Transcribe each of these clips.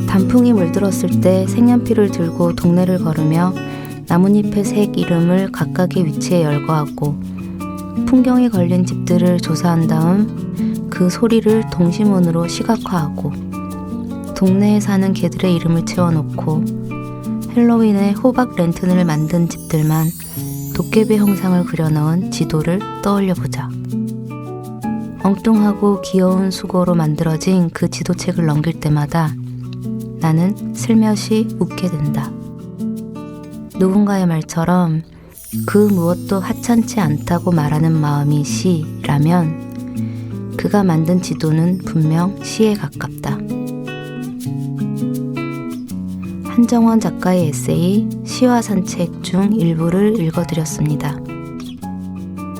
단풍이 물들었을 때 색연필을 들고 동네를 걸으며 나뭇잎의 색 이름을 각각의 위치에 열거하고 풍경이 걸린 집들을 조사한 다음 그 소리를 동시문으로 시각화하고 동네에 사는 개들의 이름을 채워놓고 헬로윈에 호박 랜턴을 만든 집들만 도깨비 형상을 그려넣은 지도를 떠올려보자. 엉뚱하고 귀여운 수고로 만들어진 그 지도책을 넘길 때마다 나는 슬며시 웃게 된다. 누군가의 말처럼 그 무엇도 하찮지 않다고 말하는 마음이 시라면 그가 만든 지도는 분명 시에 가깝다. 한정원 작가의 에세이 시와 산책 중 일부를 읽어드렸습니다.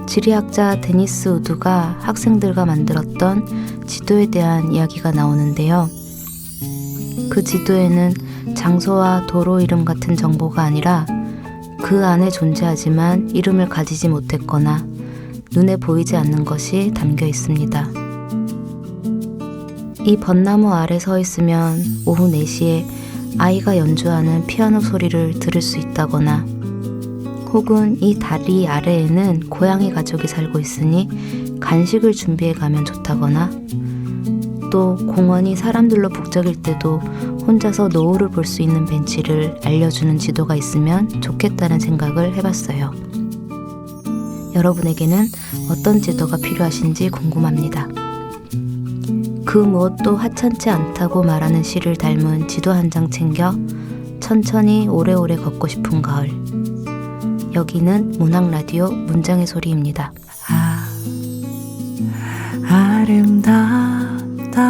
지리학자 데니스 우드가 학생들과 만들었던 지도에 대한 이야기가 나오는데요. 그 지도에는 장소와 도로 이름 같은 정보가 아니라 그 안에 존재하지만 이름을 가지지 못했거나 눈에 보이지 않는 것이 담겨 있습니다. 이 벚나무 아래 서 있으면 오후 4시에 아이가 연주하는 피아노 소리를 들을 수 있다거나 혹은 이 다리 아래에는 고양이 가족이 살고 있으니 간식을 준비해 가면 좋다거나 또 공원이 사람들로 북적일 때도 혼자서 노을을 볼 수 있는 벤치를 알려주는 지도가 있으면 좋겠다는 생각을 해봤어요. 여러분에게는 어떤 지도가 필요하신지 궁금합니다. 그 무엇도 하찮지 않다고 말하는 시를 닮은 지도 한 장 챙겨 천천히 오래오래 걷고 싶은 가을. 여기는 문학라디오 문장의 소리입니다. 아름답다.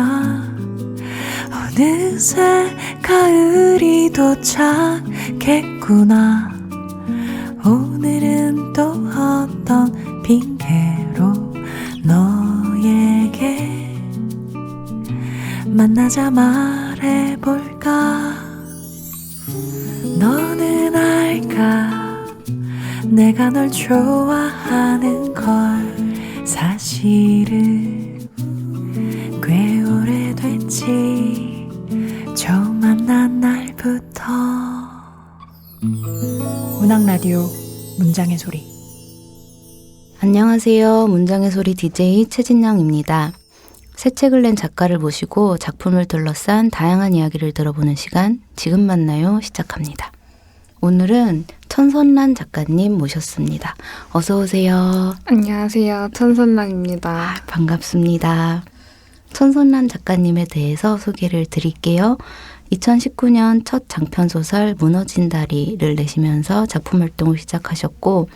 어느새 가을이 도착했구나. 오늘은 또 어떤 핑계로 너에게 만나자 말해볼까. 너는 알까 내가 널 좋아하는 걸. 사실은 꽤 오래됐지 처음 만난 날부터. 문학라디오 문장의 소리. 안녕하세요. 문장의 소리 DJ 최진영입니다. 새 책을 낸 작가를 모시고 작품을 둘러싼 다양한 이야기를 들어보는 시간 지금 만나요 시작합니다. 오늘은 천선란 작가님 모셨습니다. 어서 오세요. 안녕하세요. 천선란입니다. 반갑습니다. 천선란 작가님에 대해서 소개를 드릴게요. 2019년 첫 장편소설 무너진 다리를 내시면서 작품 활동을 시작하셨고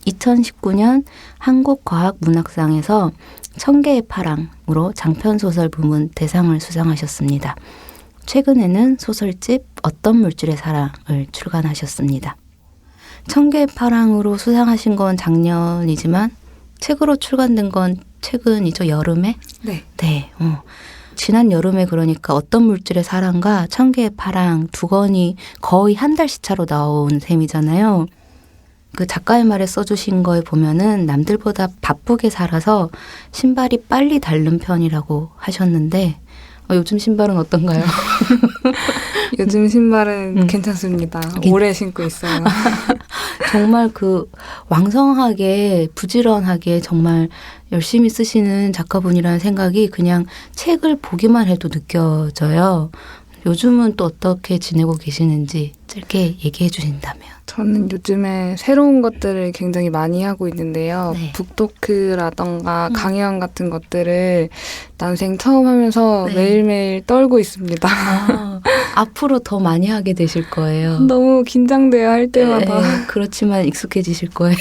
2019년 한국과학문학상에서 천개의 파랑으로 장편소설 부문 대상을 수상하셨습니다. 최근에는 소설집 어떤 물질의 사랑을 출간하셨습니다. 천개의 파랑으로 수상하신 건 작년이지만 책으로 출간된 건 최근이죠. 여름에? 네. 네. 지난 여름에 그러니까 어떤 물질의 사랑과 천개의 파랑 두 권이 거의 한 달 시차로 나온 셈이잖아요. 그 작가의 말에 써주신 거에 보면은 남들보다 바쁘게 살아서 신발이 빨리 닳는 편이라고 하셨는데 요즘 신발은 어떤가요? 요즘 신발은 괜찮습니다. 오래 신고 있어요. 정말 그 왕성하게 부지런하게 정말 열심히 쓰시는 작가분이라는 생각이 그냥 책을 보기만 해도 느껴져요. 요즘은 또 어떻게 지내고 계시는지 짧게 얘기해 주신다면. 저는 요즘에 새로운 것들을 굉장히 많이 하고 있는데요. 네. 북토크라던가 강연 같은 것들을 난생 처음 하면서 네. 매일매일 떨고 있습니다. 앞으로 더 많이 하게 되실 거예요. 너무 긴장돼요, 할 때마다. 네, 그렇지만 익숙해지실 거예요.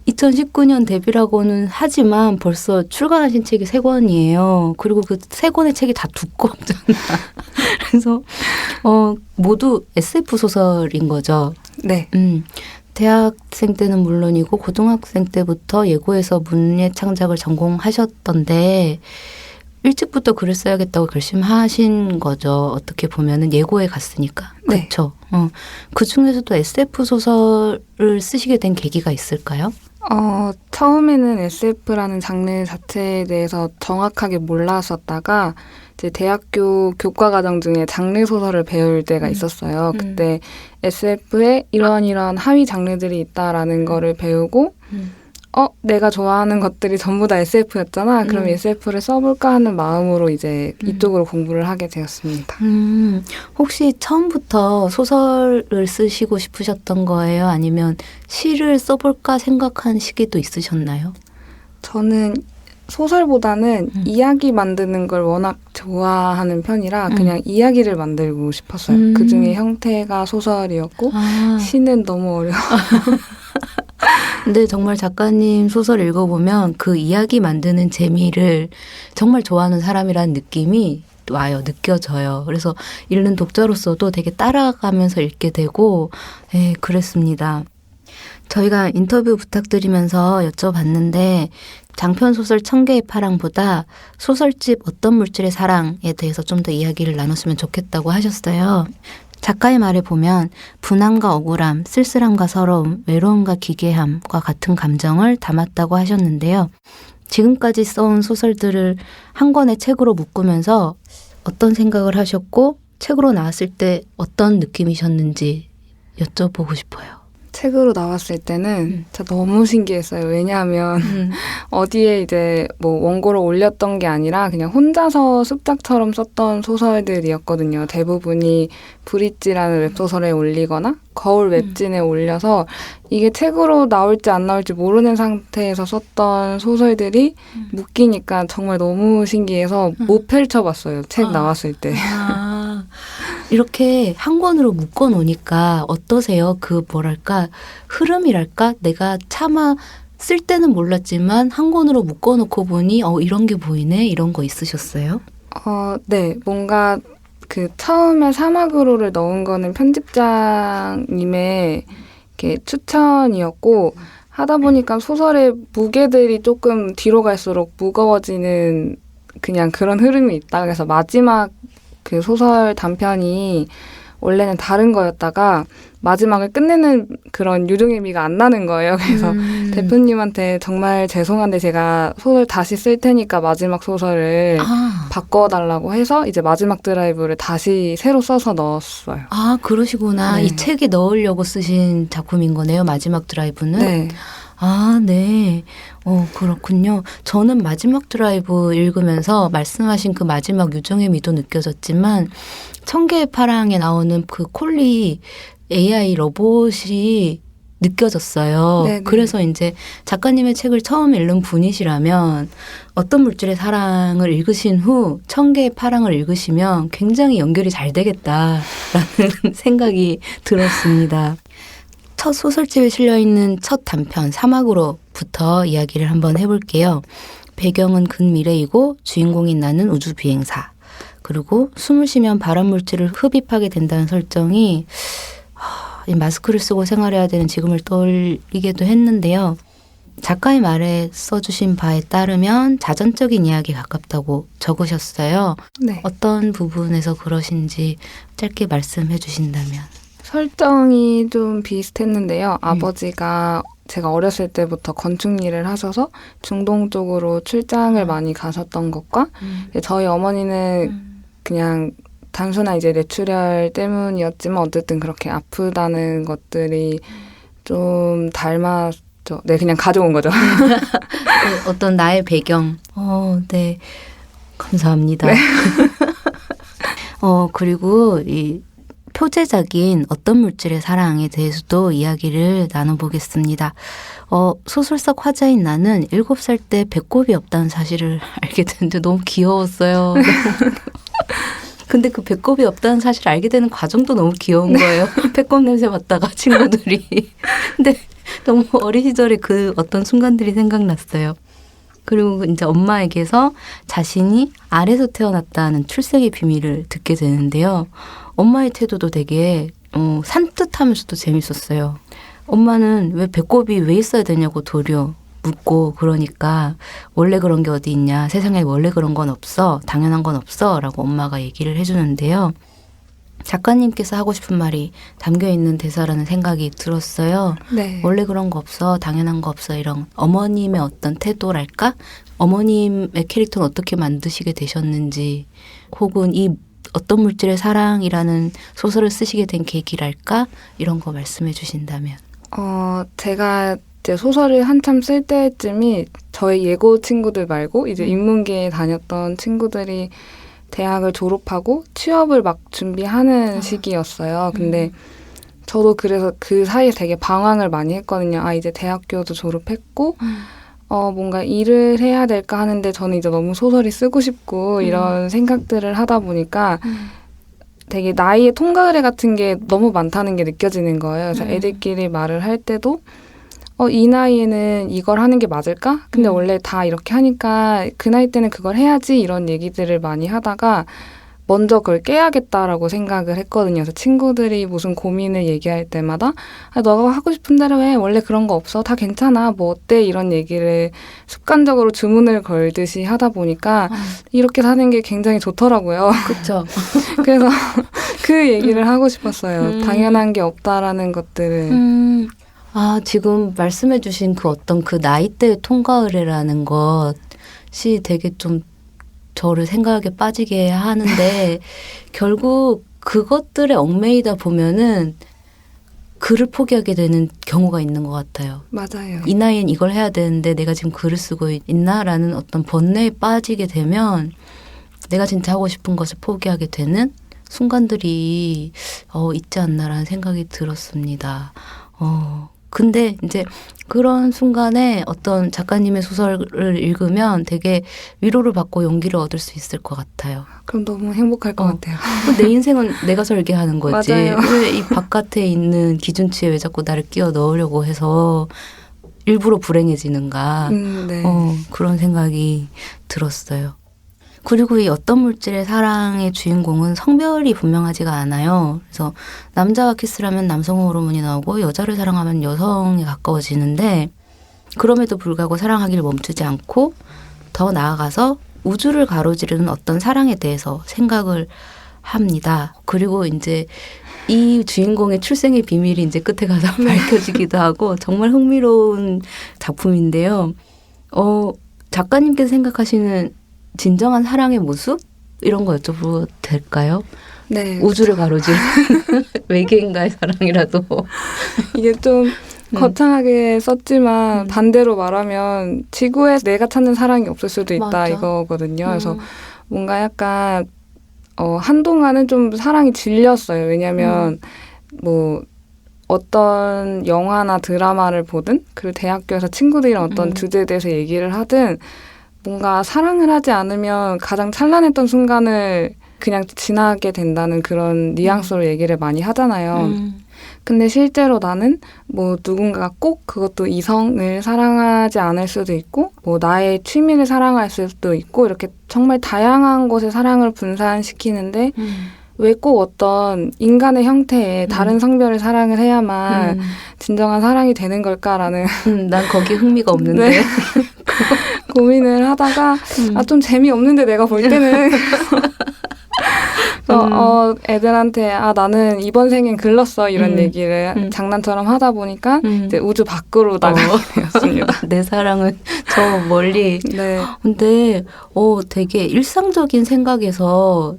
2019년 데뷔라고는 하지만 벌써 출간하신 책이 3권이에요. 그리고 그 3권의 책이 다 두껍잖아. 그래서 모두 SF 소설인 거죠. 네. 대학생 때는 물론이고 고등학생 때부터 예고해서 문예 창작을 전공하셨던데 일찍부터 글을 써야겠다고 결심하신 거죠. 어떻게 보면은 예고에 갔으니까. 네. 그렇죠. 그 중에서도 SF 소설을 쓰시게 된 계기가 있을까요? 처음에는 SF라는 장르 자체에 대해서 정확하게 몰랐었다가 이제 대학교 교과과정 중에 장르 소설을 배울 때가 있었어요. 그때 SF에 이런 하위 장르들이 있다라는 거를 배우고 내가 좋아하는 것들이 전부 다 SF였잖아. 그럼 SF를 써볼까 하는 마음으로 이제 이쪽으로 공부를 하게 되었습니다. 혹시 처음부터 소설을 쓰시고 싶으셨던 거예요? 아니면 시를 써볼까 생각한 시기도 있으셨나요? 저는 소설보다는 이야기 만드는 걸 워낙 좋아하는 편이라 그냥 이야기를 만들고 싶었어요. 그중에 형태가 소설이었고 시는 너무 어려워. 근데 정말 작가님 소설 읽어보면 그 이야기 만드는 재미를 정말 좋아하는 사람이라는 느낌이 와요. 느껴져요. 그래서 읽는 독자로서도 되게 따라가면서 읽게 되고 그랬습니다. 저희가 인터뷰 부탁드리면서 여쭤봤는데 장편소설 1000개의 파랑보다 소설집 어떤 물질의 사랑에 대해서 좀 더 이야기를 나눴으면 좋겠다고 하셨어요. 작가의 말에 보면 분함과 억울함, 쓸쓸함과 서러움, 외로움과 기괴함과 같은 감정을 담았다고 하셨는데요. 지금까지 써온 소설들을 한 권의 책으로 묶으면서 어떤 생각을 하셨고 책으로 나왔을 때 어떤 느낌이셨는지 여쭤보고 싶어요. 책으로 나왔을 때는 진짜 너무 신기했어요. 왜냐하면 어디에 이제 뭐 원고를 올렸던 게 아니라 그냥 혼자서 습작처럼 썼던 소설들이었거든요. 대부분이 브릿지라는 웹소설에 올리거나 거울 웹진에 올려서 이게 책으로 나올지 안 나올지 모르는 상태에서 썼던 소설들이 묶이니까 정말 너무 신기해서 못 펼쳐봤어요. 책 나왔을 때. 이렇게 한 권으로 묶어 놓으니까 어떠세요? 그 뭐랄까 흐름이랄까? 내가 차마 쓸 때는 몰랐지만 한 권으로 묶어 놓고 보니 이런 게 보이네? 이런 거 있으셨어요? 네. 뭔가 그 처음에 사막으로를 넣은 거는 편집장님의 이렇게 추천이었고 하다 보니까 소설의 무게들이 조금 뒤로 갈수록 무거워지는 그냥 그런 흐름이 있다. 그래서 마지막 그 소설 단편이 원래는 다른 거였다가 마지막을 끝내는 그런 유종의미가 안 나는 거예요. 그래서 대표님한테 정말 죄송한데 제가 소설 다시 쓸 테니까 마지막 소설을 바꿔달라고 해서 이제 마지막 드라이브를 다시 새로 써서 넣었어요. 아, 그러시구나. 네. 이 책에 넣으려고 쓰신 작품인 거네요. 마지막 드라이브는. 네. 아, 네. 그렇군요. 저는 마지막 드라이브 읽으면서 말씀하신 그 마지막 유정의 미도 느껴졌지만 1000개의 파랑에 나오는 그 콜리 AI 로봇이 느껴졌어요. 네네. 그래서 이제 작가님의 책을 처음 읽는 분이시라면 어떤 물질의 사랑을 읽으신 후 1000개의 파랑을 읽으시면 굉장히 연결이 잘 되겠다라는 생각이 들었습니다. 첫 소설집에 실려있는 첫 단편 사막으로부터 이야기를 한번 해볼게요. 배경은 근미래이고 주인공인 나는 우주비행사. 그리고 숨을 쉬면 발암물질을 흡입하게 된다는 설정이 이 마스크를 쓰고 생활해야 되는 지금을 떠올리게도 했는데요. 작가의 말에 써주신 바에 따르면 자전적인 이야기에 가깝다고 적으셨어요. 네. 어떤 부분에서 그러신지 짧게 말씀해 주신다면. 설정이 좀 비슷했는데요. 아버지가 제가 어렸을 때부터 건축 일을 하셔서 중동 쪽으로 출장을 많이 가셨던 것과 저희 어머니는 그냥 단순한 이제 뇌출혈 때문이었지만 어쨌든 그렇게 아프다는 것들이 좀 닮았죠. 네, 그냥 가져온 거죠. 어떤 나의 배경. 네. 감사합니다. 네. 그리고 이 표제작인 어떤 물질의 사랑에 대해서도 이야기를 나눠보겠습니다. 소설속 화자인 나는 7살 때 배꼽이 없다는 사실을 알게 됐는데 너무 귀여웠어요. 근데 그 배꼽이 없다는 사실을 알게 되는 과정도 너무 귀여운 거예요. 배꼽 냄새 맡다가 친구들이. 근데 너무 어린 시절에 그 어떤 순간들이 생각났어요. 그리고 이제 엄마에게서 자신이 알에서 태어났다는 출생의 비밀을 듣게 되는데요. 엄마의 태도도 되게 산뜻하면서도 재밌었어요. 엄마는 왜 배꼽이 왜 있어야 되냐고 도리어 묻고 그러니까 원래 그런 게 어디 있냐. 세상에 원래 그런 건 없어. 당연한 건 없어. 라고 엄마가 얘기를 해주는데요. 작가님께서 하고 싶은 말이 담겨 있는 대사라는 생각이 들었어요. 네. 원래 그런 거 없어, 당연한 거 없어, 이런 어머님의 어떤 태도랄까? 어머님의 캐릭터는 어떻게 만드시게 되셨는지, 혹은 이 어떤 물질의 사랑이라는 소설을 쓰시게 된 계기랄까? 이런 거 말씀해 주신다면. 제가 이제 소설을 한참 쓸 때쯤이 저희 예고 친구들 말고 이제 인문계에 다녔던 친구들이 대학을 졸업하고 취업을 막 준비하는 시기였어요. 근데 저도 그래서 그 사이에 되게 방황을 많이 했거든요. 이제 대학교도 졸업했고 뭔가 일을 해야 될까 하는데 저는 이제 너무 소설이 쓰고 싶고 이런 생각들을 하다 보니까 되게 나이의 통과의례 같은 게 너무 많다는 게 느껴지는 거예요. 그래서 애들끼리 말을 할 때도 이 나이에는 이걸 하는 게 맞을까? 근데 원래 다 이렇게 하니까 그 나이 때는 그걸 해야지 이런 얘기들을 많이 하다가 먼저 그걸 깨야겠다라고 생각을 했거든요. 그래서 친구들이 무슨 고민을 얘기할 때마다 너가 하고 싶은 대로 해. 원래 그런 거 없어. 다 괜찮아. 뭐 어때? 이런 얘기를 습관적으로 주문을 걸듯이 하다 보니까 이렇게 사는 게 굉장히 좋더라고요. 그렇죠. 그래서 그 얘기를 하고 싶었어요. 당연한 게 없다라는 것들을. 지금 말씀해 주신 그 어떤 그 나이대의 통과의례라는 것이 되게 좀 저를 생각에 빠지게 하는데 결국 그것들에 얽매이다 보면은 글을 포기하게 되는 경우가 있는 것 같아요. 맞아요. 이 나이엔 이걸 해야 되는데 내가 지금 글을 쓰고 있나라는 어떤 번뇌에 빠지게 되면 내가 진짜 하고 싶은 것을 포기하게 되는 순간들이 있지 않나라는 생각이 들었습니다. 근데 이제 그런 순간에 어떤 작가님의 소설을 읽으면 되게 위로를 받고 용기를 얻을 수 있을 것 같아요. 그럼 너무 행복할 것 같아요. 내 인생은 내가 설계하는 거지. 맞아요. 왜 이 바깥에 있는 기준치에 왜 자꾸 나를 끼워 넣으려고 해서 일부러 불행해지는가. 네. 그런 생각이 들었어요. 그리고 이 어떤 물질의 사랑의 주인공은 성별이 분명하지가 않아요. 그래서 남자와 키스를 하면 남성 호르몬이 나오고 여자를 사랑하면 여성에 가까워지는데 그럼에도 불구하고 사랑하기를 멈추지 않고 더 나아가서 우주를 가로지르는 어떤 사랑에 대해서 생각을 합니다. 그리고 이제 이 주인공의 출생의 비밀이 이제 끝에 가서 밝혀지기도 하고 정말 흥미로운 작품인데요. 작가님께서 생각하시는 진정한 사랑의 모습? 이런 거 여쭤봐도 될까요? 네. 우주를 가로지르는 외계인과의 사랑이라도. 이게 좀 거창하게 썼지만 반대로 말하면 지구에 내가 찾는 사랑이 없을 수도 있다 맞아. 이거거든요. 그래서 뭔가 약간 한동안은 좀 사랑이 질렸어요. 왜냐하면 뭐 어떤 영화나 드라마를 보든 그리고 대학교에서 친구들이랑 어떤 주제에 대해서 얘기를 하든 뭔가 사랑을 하지 않으면 가장 찬란했던 순간을 그냥 지나게 된다는 그런 뉘앙스로 얘기를 많이 하잖아요. 근데 실제로 나는 뭐 누군가가 꼭 그것도 이성을 사랑하지 않을 수도 있고 뭐 나의 취미를 사랑할 수도 있고 이렇게 정말 다양한 곳에 사랑을 분산시키는데 왜 꼭 어떤 인간의 형태에 다른 성별의 사랑을 해야만 진정한 사랑이 되는 걸까라는 난 거기에 흥미가 없는데. 네. 고민을 하다가 좀 재미없는데 내가 볼 때는 애들한테 나는 이번 생엔 글렀어 이런 얘기를 장난처럼 하다 보니까 이제 우주 밖으로 나가게 되었습니다. 내 사랑은 저 멀리. 네. 근데 되게 일상적인 생각에서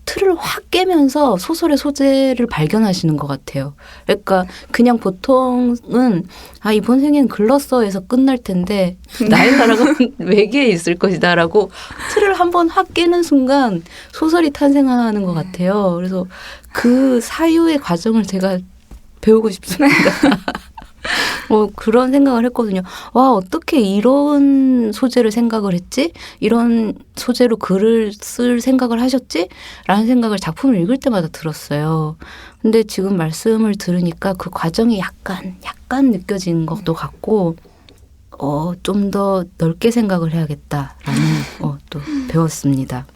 틀을 확 깨면서 소설의 소재를 발견하시는 것 같아요. 그러니까 그냥 보통은 이번 생엔 글렀어에서 끝날 텐데 나의 사랑은 외계에 있을 것이다라고 틀을 한번 확 깨는 순간 소설이 탄생하는 것 같아요. 그래서 그 사유의 과정을 제가 배우고 싶습니다. 그런 생각을 했거든요. 와, 어떻게 이런 소재를 생각을 했지? 이런 소재로 글을 쓸 생각을 하셨지? 라는 생각을 작품을 읽을 때마다 들었어요. 근데 지금 말씀을 들으니까 그 과정이 약간 느껴지는 것도 같고, 좀 더 넓게 생각을 해야겠다라는 또 배웠습니다.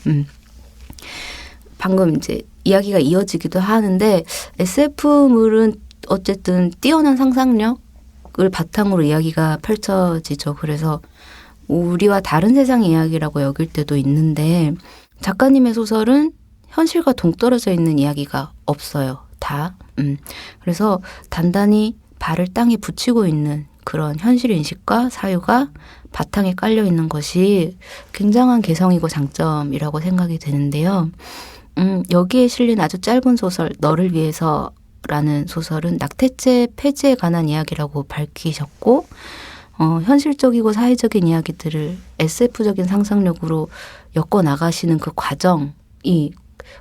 방금 이제 이야기가 이어지기도 하는데 SF물은 어쨌든 뛰어난 상상력을 바탕으로 이야기가 펼쳐지죠. 그래서 우리와 다른 세상 이야기라고 여길 때도 있는데 작가님의 소설은 현실과 동떨어져 있는 이야기가 없어요. 다. 그래서 단단히 발을 땅에 붙이고 있는 그런 현실 인식과 사유가 바탕에 깔려 있는 것이 굉장한 개성이고 장점이라고 생각이 드는데요. 여기에 실린 아주 짧은 소설 너를 위해서라는 소설은 낙태죄 폐지에 관한 이야기라고 밝히셨고 현실적이고 사회적인 이야기들을 SF적인 상상력으로 엮어 나가시는 그 과정이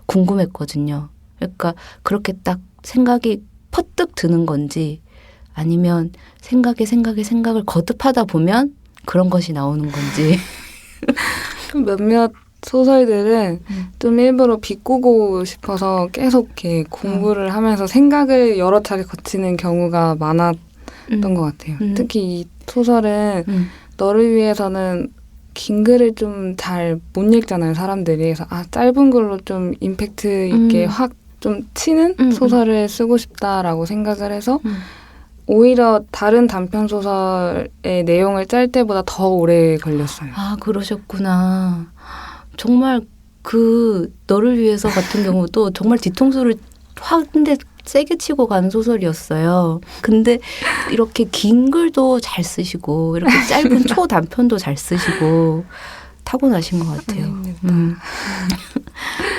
궁금했거든요. 그러니까 그렇게 딱 생각이 퍼뜩 드는 건지 아니면 생각을 거듭하다 보면 그런 것이 나오는 건지. 몇몇 소설들은 좀 일부러 비꼬고 싶어서 계속 이렇게 공부를 하면서 생각을 여러 차례 거치는 경우가 많았던 것 같아요. 특히 이 소설은 너를 위해서는 긴 글을 좀 잘 못 읽잖아요, 사람들이. 그래서 짧은 글로 좀 임팩트 있게 확 좀 치는 소설을 쓰고 싶다라고 생각을 해서 오히려 다른 단편 소설의 내용을 짤 때보다 더 오래 걸렸어요. 아, 그러셨구나. 정말 그 너를 위해서 같은 경우도 정말 뒤통수를 확 근데 세게 치고 가는 소설이었어요. 근데 이렇게 긴 글도 잘 쓰시고 이렇게 짧은 초단편도 잘 쓰시고 타고나신 것 같아요.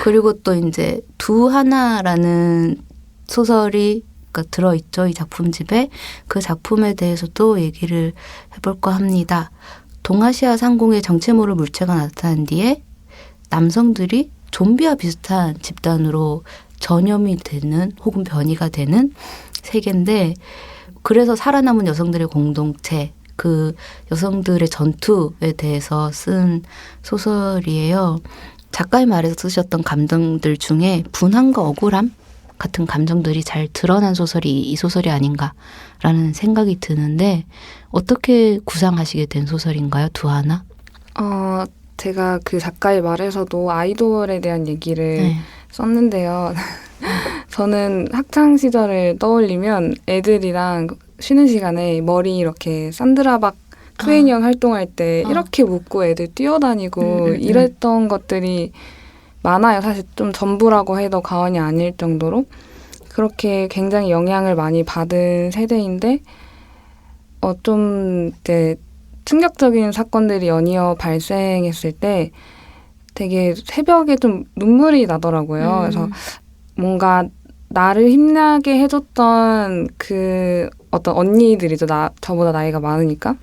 그리고 또 이제 두 하나라는 소설이 들어있죠. 이 작품집에. 그 작품에 대해서도 얘기를 해볼까 합니다. 동아시아 상공에 정체 모를 물체가 나타난 뒤에 남성들이 좀비와 비슷한 집단으로 전염이 되는 혹은 변이가 되는 세계인데 그래서 살아남은 여성들의 공동체, 그 여성들의 전투에 대해서 쓴 소설이에요. 작가의 말에서 쓰셨던 감정들 중에 분함과 억울함 같은 감정들이 잘 드러난 소설이 이 소설이 아닌가라는 생각이 드는데 어떻게 구상하시게 된 소설인가요? 두 하나? 제가 그 작가의 말에서도 아이돌에 대한 얘기를 썼는데요. 저는 학창 시절을 떠올리면 애들이랑 쉬는 시간에 머리 이렇게 산드라박 투애니언 활동할 때 이렇게 묶고 애들 뛰어다니고 이랬던 것들이 많아요. 사실 좀 전부라고 해도 과언이 아닐 정도로 그렇게 굉장히 영향을 많이 받은 세대인데 좀 이제 충격적인 사건들이 연이어 발생했을 때 되게 새벽에 좀 눈물이 나더라고요. 그래서 뭔가 나를 힘나게 해줬던 그 어떤 언니들이죠. 저보다 나이가 많으니까.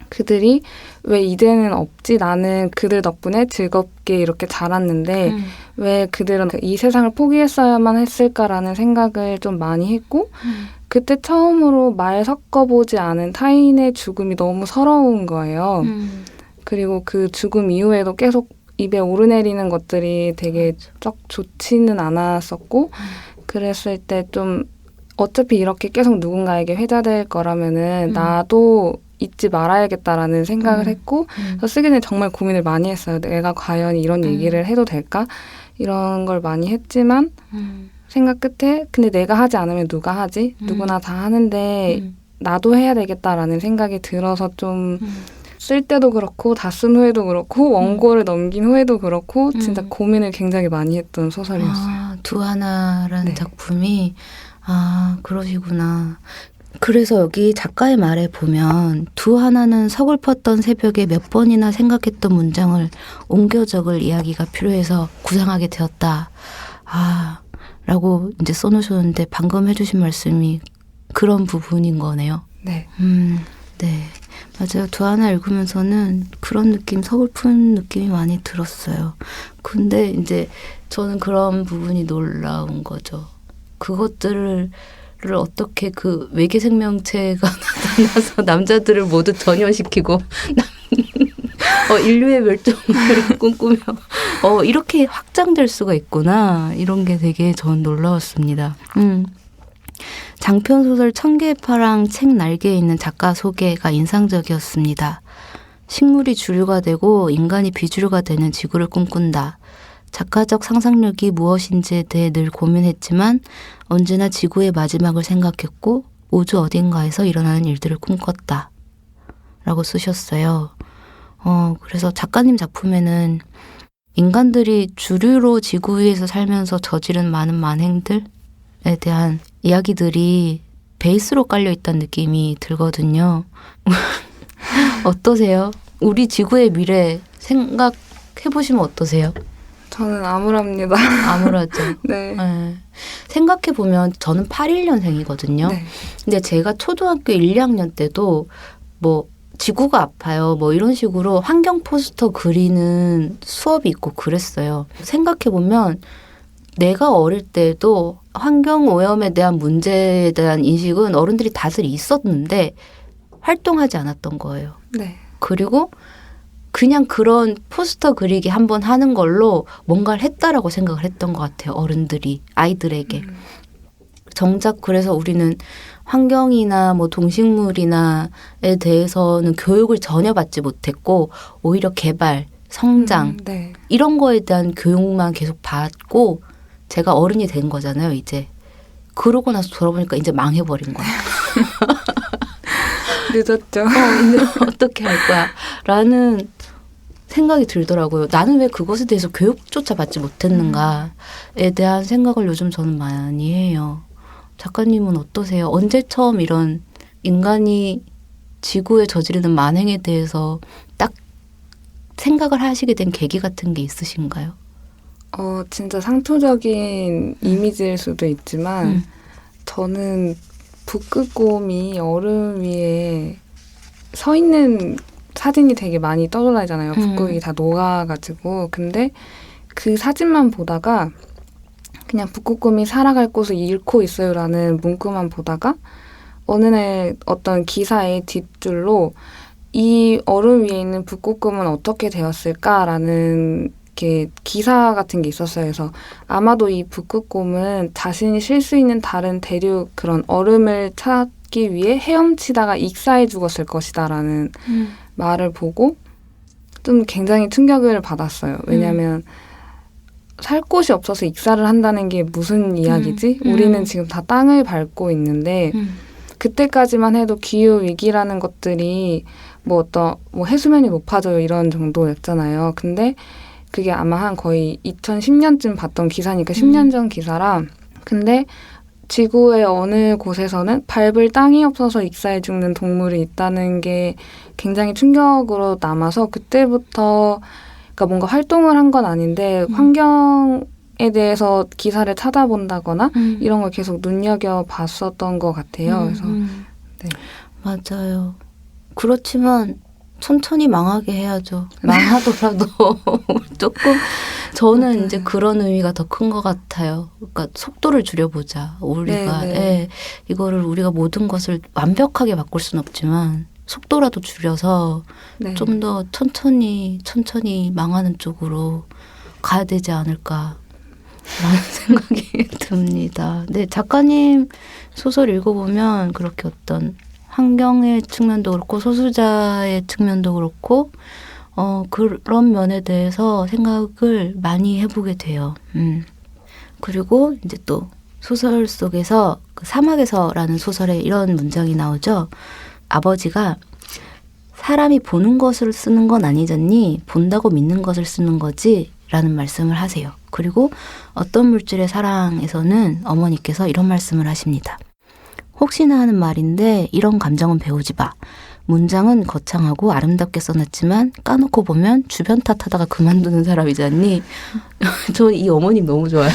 그들이 왜 이제는 없지? 나는 그들 덕분에 즐겁게 이렇게 자랐는데 왜 그들은 이 세상을 포기했어야만 했을까라는 생각을 좀 많이 했고 그때 처음으로 말 섞어보지 않은 타인의 죽음이 너무 서러운 거예요. 그리고 그 죽음 이후에도 계속 입에 오르내리는 것들이 되게 썩 좋지는 않았었고 그랬을 때 좀 어차피 이렇게 계속 누군가에게 회자될 거라면은 나도 잊지 말아야겠다라는 생각을 했고 그래서 쓰기 전에 정말 고민을 많이 했어요. 내가 과연 이런 얘기를 해도 될까? 이런 걸 많이 했지만 생각 끝에 근데 내가 하지 않으면 누가 하지? 누구나 다 하는데 나도 해야 되겠다라는 생각이 들어서 좀 쓸 때도 그렇고 다 쓴 후에도 그렇고 원고를 넘긴 후에도 그렇고 진짜 고민을 굉장히 많이 했던 소설이었어요. 두 하나라는 네. 작품이 그러시구나. 그래서 여기 작가의 말에 보면 두 하나는 서글펐던 새벽에 몇 번이나 생각했던 문장을 옮겨 적을 이야기가 필요해서 구상하게 되었다. 라고 이제 써놓으셨는데 방금 해주신 말씀이 그런 부분인 거네요. 네. 네. 맞아요. 두 하나 읽으면서는 그런 느낌, 서글픈 느낌이 많이 들었어요. 근데 이제 저는 그런 부분이 놀라운 거죠. 그것들을 어떻게 그 외계 생명체가 나타나서 남자들을 모두 전염시키고 인류의 멸종을 꿈꾸며 이렇게 확장될 수가 있구나. 이런 게 되게 전 놀라웠습니다. 장편소설 1000개의 파랑 책 날개에 있는 작가 소개가 인상적이었습니다. 식물이 주류가 되고 인간이 비주류가 되는 지구를 꿈꾼다. 작가적 상상력이 무엇인지에 대해 늘 고민했지만 언제나 지구의 마지막을 생각했고 우주 어딘가에서 일어나는 일들을 꿈꿨다. 라고 쓰셨어요. 그래서 작가님 작품에는 인간들이 주류로 지구 위에서 살면서 저지른 많은 만행들에 대한 이야기들이 베이스로 깔려 있다는 느낌이 들거든요. 어떠세요? 우리 지구의 미래 생각해보시면 어떠세요? 저는 암울합니다. 아무래도. 네. 네. 생각해보면 저는 81년생이거든요. 네. 근데 제가 초등학교 1, 2학년 때도 뭐 지구가 아파요. 뭐 이런 식으로 환경 포스터 그리는 수업이 있고 그랬어요. 생각해보면 내가 어릴 때도 환경 오염에 대한 문제에 대한 인식은 어른들이 다들 있었는데 활동하지 않았던 거예요. 네. 그리고 그냥 그런 포스터 그리기 한번 하는 걸로 뭔가를 했다라고 생각을 했던 것 같아요. 어른들이 아이들에게. 정작 그래서 우리는 환경이나 뭐 동식물이나에 대해서는 교육을 전혀 받지 못했고 오히려 개발, 성장 네. 이런 거에 대한 교육만 계속 받고 제가 어른이 된 거잖아요. 이제. 그러고 나서 돌아보니까 이제 망해버린 거야. 늦었죠. 이제 어떻게 할 거야? 라는 생각이 들더라고요. 나는 왜 그것에 대해서 교육조차 받지 못했는가에 대한 생각을 요즘 저는 많이 해요. 작가님은 어떠세요? 언제 처음 이런 인간이 지구에 저지르는 만행에 대해서 딱 생각을 하시게 된 계기 같은 게 있으신가요? 진짜 상투적인 이미지일 수도 있지만 저는 북극곰이 얼음 위에 서 있는 사진이 되게 많이 떠돌아다니잖아요. 북극이 다 녹아가지고. 근데 그 사진만 보다가 그냥 북극곰이 살아갈 곳을 잃고 있어요라는 문구만 보다가 어느 날 어떤 기사의 뒷줄로 이 얼음 위에 있는 북극곰은 어떻게 되었을까라는 이렇게 기사 같은 게 있었어요. 그래서 아마도 이 북극곰은 자신이 쉴 수 있는 다른 대륙 그런 얼음을 찾기 위해 헤엄치다가 익사해 죽었을 것이다라는 말을 보고 좀 굉장히 충격을 받았어요. 왜냐하면 살 곳이 없어서 익사를 한다는 게 무슨 이야기지? 우리는 지금 다 땅을 밟고 있는데 그때까지만 해도 기후 위기라는 것들이 뭐 해수면이 높아져요 이런 정도였잖아요. 근데 그게 아마 한 거의 2010년쯤 봤던 기사니까 10년 전 기사라. 근데 지구의 어느 곳에서는 밟을 땅이 없어서 익사해 죽는 동물이 있다는 게 굉장히 충격으로 남아서 그때부터 그러니까 뭔가 활동을 한 건 아닌데 환경에 대해서 기사를 찾아본다거나 이런 걸 계속 눈여겨봤었던 것 같아요. 그래서 네. 맞아요. 그렇지만 천천히 망하게 해야죠. 망하더라도 조금 저는 맞아요. 이제 그런 의미가 더 큰 것 같아요. 그러니까 속도를 줄여보자. 우리가 이거를 우리가 모든 것을 완벽하게 바꿀 수는 없지만 속도라도 줄여서 네. 좀 더 천천히 망하는 쪽으로 가야 되지 않을까라는 생각이 듭니다. 네, 작가님 소설 읽어보면 그렇게 어떤 환경의 측면도 그렇고 소수자의 측면도 그렇고 그런 면에 대해서 생각을 많이 해보게 돼요. 그리고 이제 또 소설 속에서 그 사막에서라는 소설에 이런 문장이 나오죠. 아버지가 사람이 보는 것을 쓰는 건 아니잖니 본다고 믿는 것을 쓰는 거지 라는 말씀을 하세요. 그리고 어떤 물질의 사랑에서는 어머니께서 이런 말씀을 하십니다. 혹시나 하는 말인데 이런 감정은 배우지 마. 문장은 거창하고 아름답게 써놨지만 까놓고 보면 주변 탓하다가 그만두는 사람이잖니. 저 이 어머님 너무 좋아요.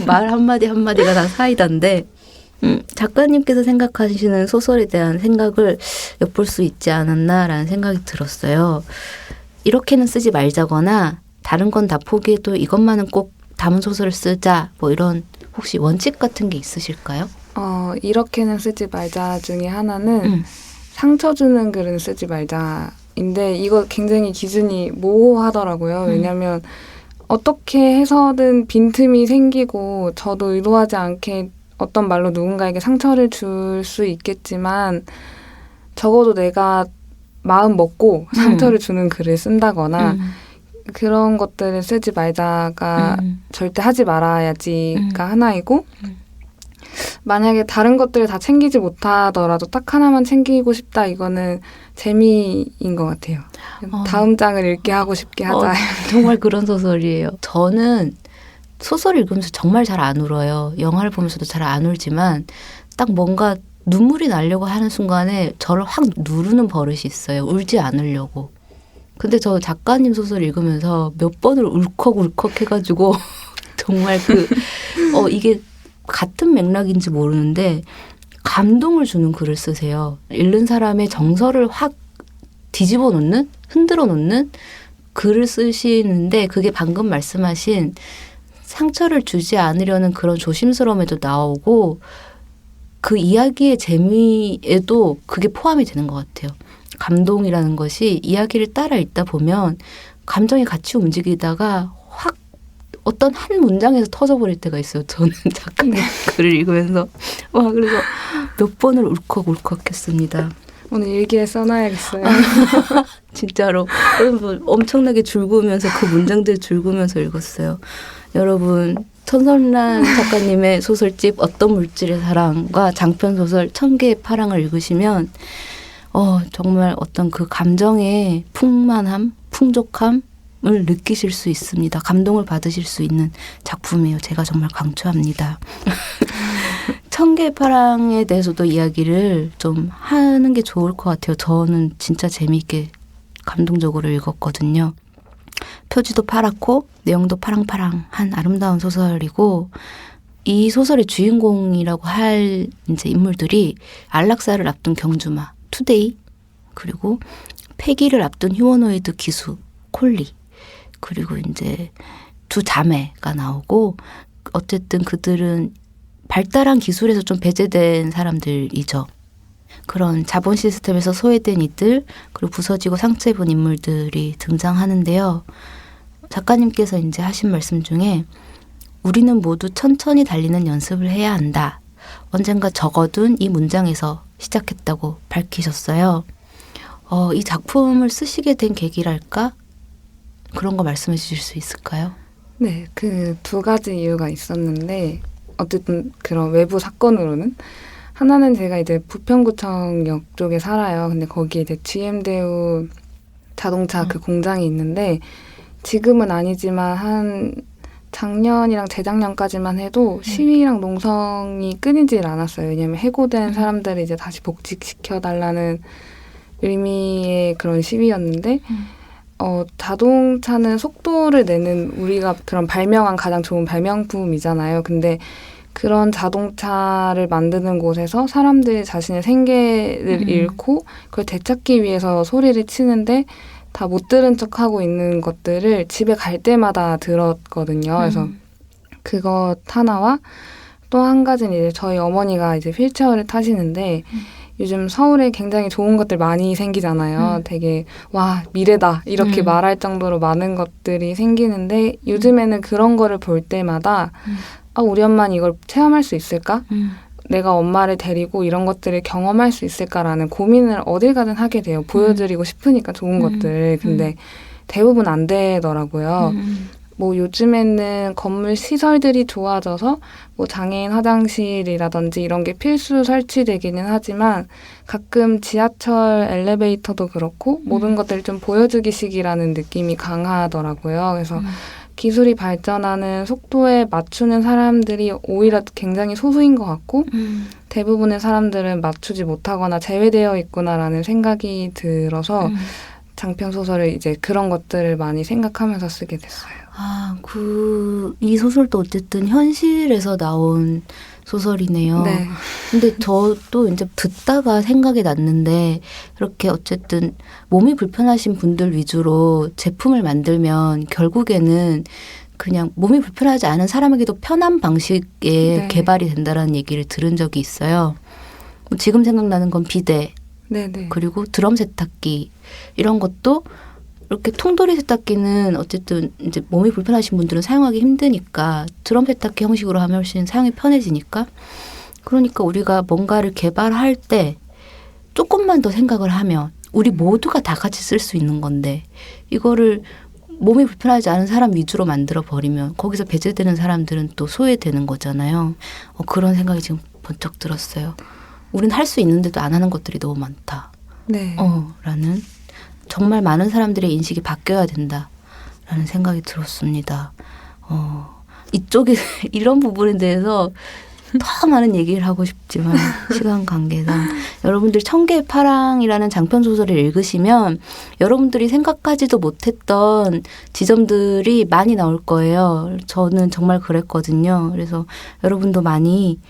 말 한마디 한마디가 다 사이다인데 작가님께서 생각하시는 소설에 대한 생각을 엿볼 수 있지 않았나라는 생각이 들었어요. 이렇게는 쓰지 말자거나 다른 건 다 포기해도 이것만은 꼭 담은 소설을 쓰자 뭐 이런 혹시 원칙 같은 게 있으실까요? 이렇게는 쓰지 말자 중에 하나는 상처 주는 글은 쓰지 말자인데 이거 굉장히 기준이 모호하더라고요. 왜냐하면 어떻게 해서든 빈틈이 생기고 저도 의도하지 않게 어떤 말로 누군가에게 상처를 줄 수 있겠지만 적어도 내가 마음 먹고 상처를 주는 글을 쓴다거나 그런 것들을 쓰지 말자가 절대 하지 말아야지가 하나이고 만약에 다른 것들을 다 챙기지 못하더라도 딱 하나만 챙기고 싶다 이거는 재미인 것 같아요. 다음 장을 읽게 하고 싶게 하자. 정말 그런 소설이에요. 저는 소설 읽으면서 정말 잘 안 울어요. 영화를 보면서도 잘 안 울지만 딱 뭔가 눈물이 나려고 하는 순간에 저를 확 누르는 버릇이 있어요. 울지 않으려고. 근데 저 작가님 소설 읽으면서 몇 번을 울컥울컥 해가지고 정말 이게 같은 맥락인지 모르는데 감동을 주는 글을 쓰세요. 읽는 사람의 정서를 확 뒤집어 놓는, 흔들어 놓는 글을 쓰시는데 그게 방금 말씀하신 상처를 주지 않으려는 그런 조심스러움에도 나오고 그 이야기의 재미에도 그게 포함이 되는 것 같아요. 감동이라는 것이 이야기를 따라 읽다 보면 감정이 같이 움직이다가 확 어떤 한 문장에서 터져버릴 때가 있어요. 저는 작가님 글을 읽으면서 그래서 몇 번을 울컥울컥 했습니다. 오늘 일기에 써놔야겠어요. 진짜로 엄청나게 줄구면서 그 문장들 줄구면서 읽었어요. 여러분 천선란 작가님의 소설집 어떤 물질의 사랑과 장편소설 1000개의 파랑을 읽으시면 정말 어떤 그 감정의 풍만함, 풍족함을 느끼실 수 있습니다. 감동을 받으실 수 있는 작품이에요. 제가 정말 강추합니다. 1000개의 파랑에 대해서도 이야기를 좀 하는 게 좋을 것 같아요. 저는 진짜 재미있게 감동적으로 읽었거든요. 표지도 파랗고 내용도 파랑파랑한 아름다운 소설이고 이 소설의 주인공이라고 할 이제 인물들이 안락사를 앞둔 경주마 투데이 그리고 폐기를 앞둔 휴머노이드 기수 콜리 그리고 이제 두 자매가 나오고 어쨌든 그들은 발달한 기술에서 좀 배제된 사람들이죠. 그런 자본 시스템에서 소외된 이들 그리고 부서지고 상처 입은 인물들이 등장하는데요. 작가님께서 이제 하신 말씀 중에 우리는 모두 천천히 달리는 연습을 해야 한다. 언젠가 적어둔 이 문장에서 시작했다고 밝히셨어요. 이 작품을 쓰시게 된 계기랄까? 그런 거 말씀해 주실 수 있을까요? 네, 그 두 가지 이유가 있었는데 어쨌든 그런 외부 사건으로는 하나는 제가 이제 부평구청역 쪽에 살아요. 근데 거기에 이제 GM대우 자동차 그 공장이 있는데 지금은 아니지만 한 작년이랑 재작년까지만 해도 시위랑 농성이 끊이질 않았어요. 왜냐하면 해고된 사람들을 이제 다시 복직시켜달라는 의미의 그런 시위였는데 자동차는 속도를 내는 우리가 그런 발명한 가장 좋은 발명품이잖아요. 근데 그런 자동차를 만드는 곳에서 사람들이 자신의 생계를 잃고 그걸 되찾기 위해서 소리를 치는데 다 못 들은 척하고 있는 것들을 집에 갈 때마다 들었거든요. 그래서 그것 하나와 또 한 가지는 이제 저희 어머니가 이제 휠체어를 타시는데 요즘 서울에 굉장히 좋은 것들 많이 생기잖아요. 되게 와 미래다 이렇게 말할 정도로 많은 것들이 생기는데 요즘에는 그런 거를 볼 때마다 우리 엄마는 이걸 체험할 수 있을까? 내가 엄마를 데리고 이런 것들을 경험할 수 있을까라는 고민을 어딜 가든 하게 돼요. 보여드리고 싶으니까 좋은 것들. 근데 대부분 안 되더라고요. 뭐 요즘에는 건물 시설들이 좋아져서 뭐 장애인 화장실이라든지 이런 게 필수 설치되기는 하지만 가끔 지하철 엘리베이터도 그렇고 모든 것들을 좀 보여주기식이라는 느낌이 강하더라고요. 그래서 기술이 발전하는 속도에 맞추는 사람들이 오히려 굉장히 소수인 것 같고 대부분의 사람들은 맞추지 못하거나 제외되어 있구나라는 생각이 들어서 장편 소설을 이제 그런 것들을 많이 생각하면서 쓰게 됐어요. 이 소설도 어쨌든 현실에서 나온 소설이네요. 네. 근데 저도 이제 듣다가 생각이 났는데 이렇게 어쨌든 몸이 불편하신 분들 위주로 제품을 만들면 결국에는 그냥 몸이 불편하지 않은 사람에게도 편한 방식의 개발이 된다라는 얘기를 들은 적이 있어요. 지금 생각나는 건 비데 그리고 드럼 세탁기 이런 것도 이렇게 통돌이 세탁기는 어쨌든 이제 몸이 불편하신 분들은 사용하기 힘드니까 드럼 세탁기 형식으로 하면 훨씬 사용이 편해지니까 그러니까 우리가 뭔가를 개발할 때 조금만 더 생각을 하면 우리 모두가 다 같이 쓸 수 있는 건데 이거를 몸이 불편하지 않은 사람 위주로 만들어 버리면 거기서 배제되는 사람들은 또 소외되는 거잖아요. 그런 생각이 지금 번쩍 들었어요. 우린 할 수 있는데도 안 하는 것들이 너무 많다. 네. 라는 정말 많은 사람들의 인식이 바뀌어야 된다라는 생각이 들었습니다. 이쪽에 이런 부분에 대해서 더 많은 얘기를 하고 싶지만 시간 관계상 여러분들 청개의 파랑이라는 장편 소설을 읽으시면 여러분들이 생각하지도 못했던 지점들이 많이 나올 거예요. 저는 정말 그랬거든요. 그래서 여러분도 많이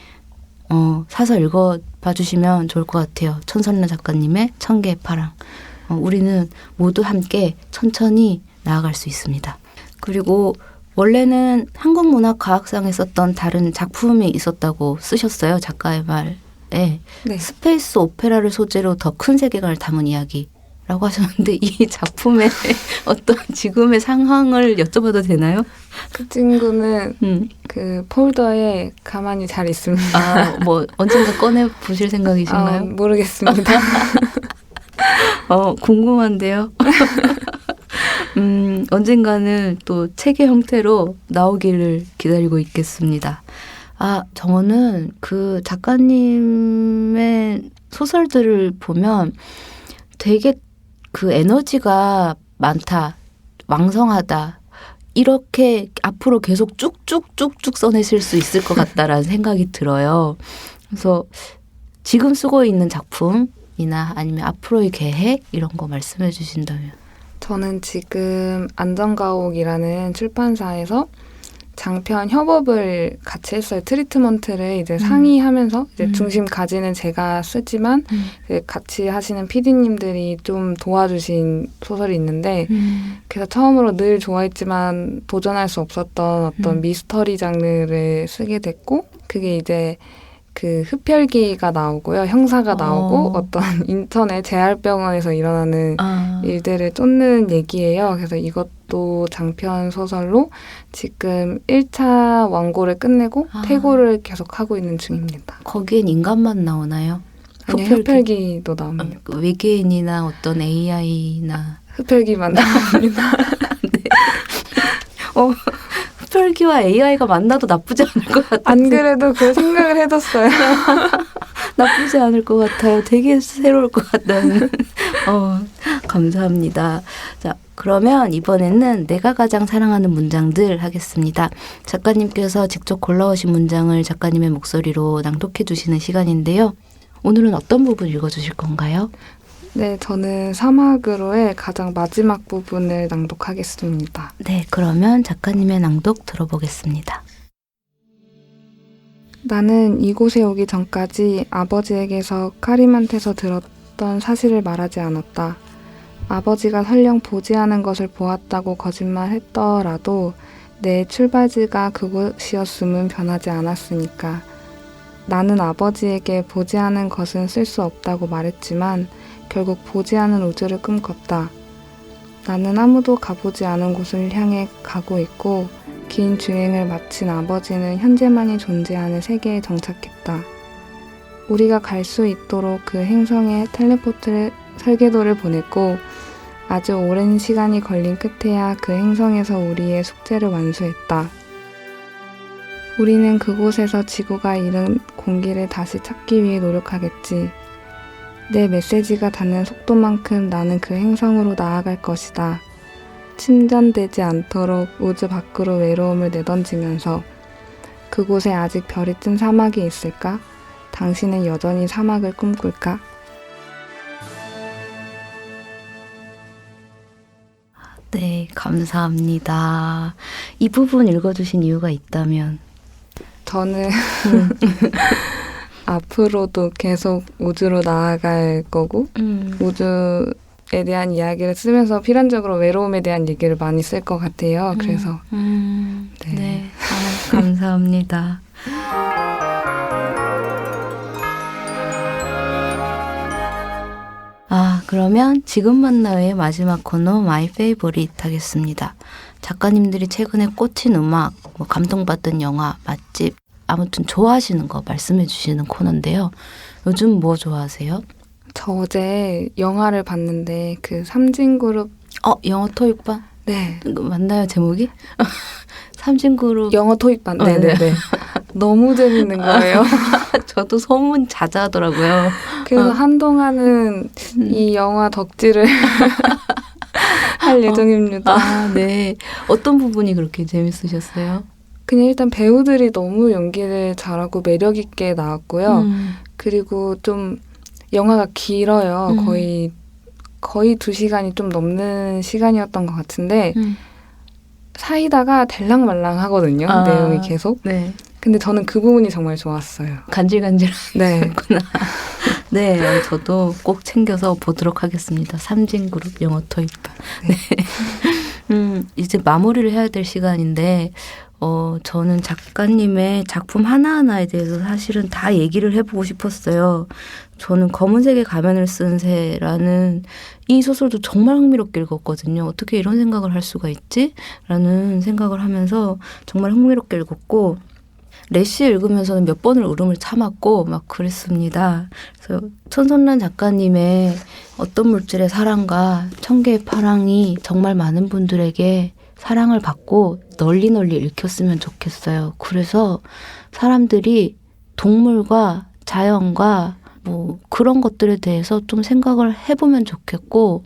사서 읽어봐 주시면 좋을 것 같아요. 천선래 작가님의 청개의 파랑. 우리는 모두 함께 천천히 나아갈 수 있습니다. 그리고 원래는 한국문학과학상에 썼던 다른 작품이 있었다고 쓰셨어요. 작가의 말에. 네. 스페이스 오페라를 소재로 더 큰 세계관을 담은 이야기라고 하셨는데 이 작품의 어떤 지금의 상황을 여쭤봐도 되나요? 그 친구는 그 폴더에 가만히 잘 있습니다. 뭐 언젠가 꺼내 보실 생각이신가요? 모르겠습니다. 궁금한데요. 언젠가는 또 책의 형태로 나오기를 기다리고 있겠습니다. 저는 그 작가님의 소설들을 보면 되게 그 에너지가 많다, 왕성하다, 이렇게 앞으로 계속 쭉쭉쭉쭉 써내실 수 있을 것 같다라는 생각이 들어요. 그래서 지금 쓰고 있는 작품이나 아니면 앞으로의 계획 이런 거 말씀해 주신다면. 저는 지금 안전가옥이라는 출판사에서 장편 협업을 같이 했어요. 트리트먼트를 이제 상의하면서 이제 중심 가지는 제가 쓰지만 이제 같이 하시는 PD님들이 좀 도와주신 소설이 있는데 그래서 처음으로 늘 좋아했지만 도전할 수 없었던 어떤 미스터리 장르를 쓰게 됐고 그게 이제 그 흡혈귀가 나오고요. 형사가 나오고 어떤 인천의 재활병원에서 일어나는 일들을 쫓는 얘기예요. 그래서 이것도 장편 소설로 지금 1차 원고를 끝내고 퇴고를 계속 하고 있는 중입니다. 거기엔 인간만 나오나요? 아니요, 흡혈귀도 나옵니다. 외계인이나 어떤 AI나 흡혈귀만 나옵니다. 네. 흡혈귀와 AI가 만나도 나쁘지 않을 것 같아요. 안 그래도 그 생각을 해뒀어요. 나쁘지 않을 것 같아요. 되게 새로울 것 같다는. 감사합니다. 자, 그러면 이번에는 내가 가장 사랑하는 문장들 하겠습니다. 작가님께서 직접 골라오신 문장을 작가님의 목소리로 낭독해 주시는 시간인데요. 오늘은 어떤 부분 읽어주실 건가요? 네, 저는 사막으로의 가장 마지막 부분을 낭독하겠습니다. 네, 그러면 작가님의 낭독 들어보겠습니다. 나는 이곳에 오기 전까지 아버지에게서 카림한테서 들었던 사실을 말하지 않았다. 아버지가 설령 보지 않은 것을 보았다고 거짓말했더라도 내 출발지가 그곳이었음은 변하지 않았으니까. 나는 아버지에게 보지 않은 것은 쓸 수 없다고 말했지만 결국 보지 않은 우주를 꿈꿨다. 나는 아무도 가보지 않은 곳을 향해 가고 있고 긴 주행을 마친 아버지는 현재만이 존재하는 세계에 정착했다. 우리가 갈 수 있도록 그 행성에 텔레포트 설계도를 보냈고 아주 오랜 시간이 걸린 끝에야 그 행성에서 우리의 숙제를 완수했다. 우리는 그곳에서 지구가 잃은 공기를 다시 찾기 위해 노력하겠지. 내 메시지가 닿는 속도만큼 나는 그 행성으로 나아갈 것이다. 침전되지 않도록 우주 밖으로 외로움을 내던지면서 그곳에 아직 별이 뜬 사막이 있을까? 당신은 여전히 사막을 꿈꿀까? 네, 감사합니다. 이 부분 읽어주신 이유가 있다면? 저는 앞으로도 계속 우주로 나아갈 거고 우주에 대한 이야기를 쓰면서 필연적으로 외로움에 대한 얘기를 많이 쓸 것 같아요. 그래서 네. 감사합니다. 그러면 지금 만나요의 마지막 코너 마이 페이보릿 하겠습니다. 작가님들이 최근에 꽂힌 음악, 감동받은 영화, 맛집, 아무튼 좋아하시는 거 말씀해 주시는 코너인데요. 요즘 뭐 좋아하세요? 저 어제 영화를 봤는데 그 삼진그룹 영어 토익반? 네. 맞나요, 제목이? 삼진그룹. 영어 토익반. 네네. 너무 재밌는 거예요. 저도 소문 자자하더라고요. 그래서 한동안은 이 영화 덕질을 할 예정입니다. 아, 네. 어떤 부분이 그렇게 재밌으셨어요? 그냥 일단 배우들이 너무 연기를 잘하고 매력 있게 나왔고요. 그리고 좀 영화가 길어요. 거의 2시간이 좀 넘는 시간이었던 것 같은데 사이다가 될랑말랑 하거든요. 내용이 계속. 네. 근데 저는 그 부분이 정말 좋았어요. 간질간질 네. 하구나. 네, 저도 꼭 챙겨서 보도록 하겠습니다. 삼진그룹 영어 토익반. 네. 이제 마무리를 해야 될 시간인데 저는 작가님의 작품 하나하나에 대해서 사실은 다 얘기를 해보고 싶었어요. 저는 검은색의 가면을 쓴 새라는 이 소설도 정말 흥미롭게 읽었거든요. 어떻게 이런 생각을 할 수가 있지? 라는 생각을 하면서 정말 흥미롭게 읽었고 레시 읽으면서는 몇 번을 울음을 참았고 막 그랬습니다. 그래서 천선란 작가님의 어떤 물질의 사랑과 천개의 파랑이 정말 많은 분들에게 사랑을 받고 널리 읽혔으면 좋겠어요. 그래서 사람들이 동물과 자연과 뭐 그런 것들에 대해서 좀 생각을 해보면 좋겠고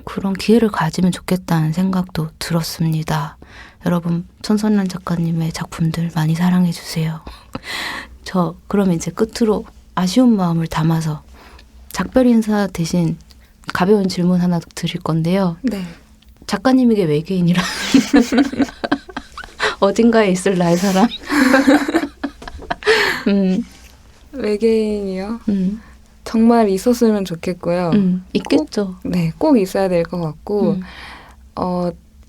그런 기회를 가지면 좋겠다는 생각도 들었습니다. 여러분 천선란 작가님의 작품들 많이 사랑해 주세요. 저 그럼 이제 끝으로 아쉬운 마음을 담아서 작별 인사 대신 가벼운 질문 하나 드릴 건데요. 네. 작가님에게 외계인이라 어딘가에 있을 나의 사람. 외계인이요? 정말 있었으면 좋겠고요. 있겠죠. 꼭 있어야 될 것 같고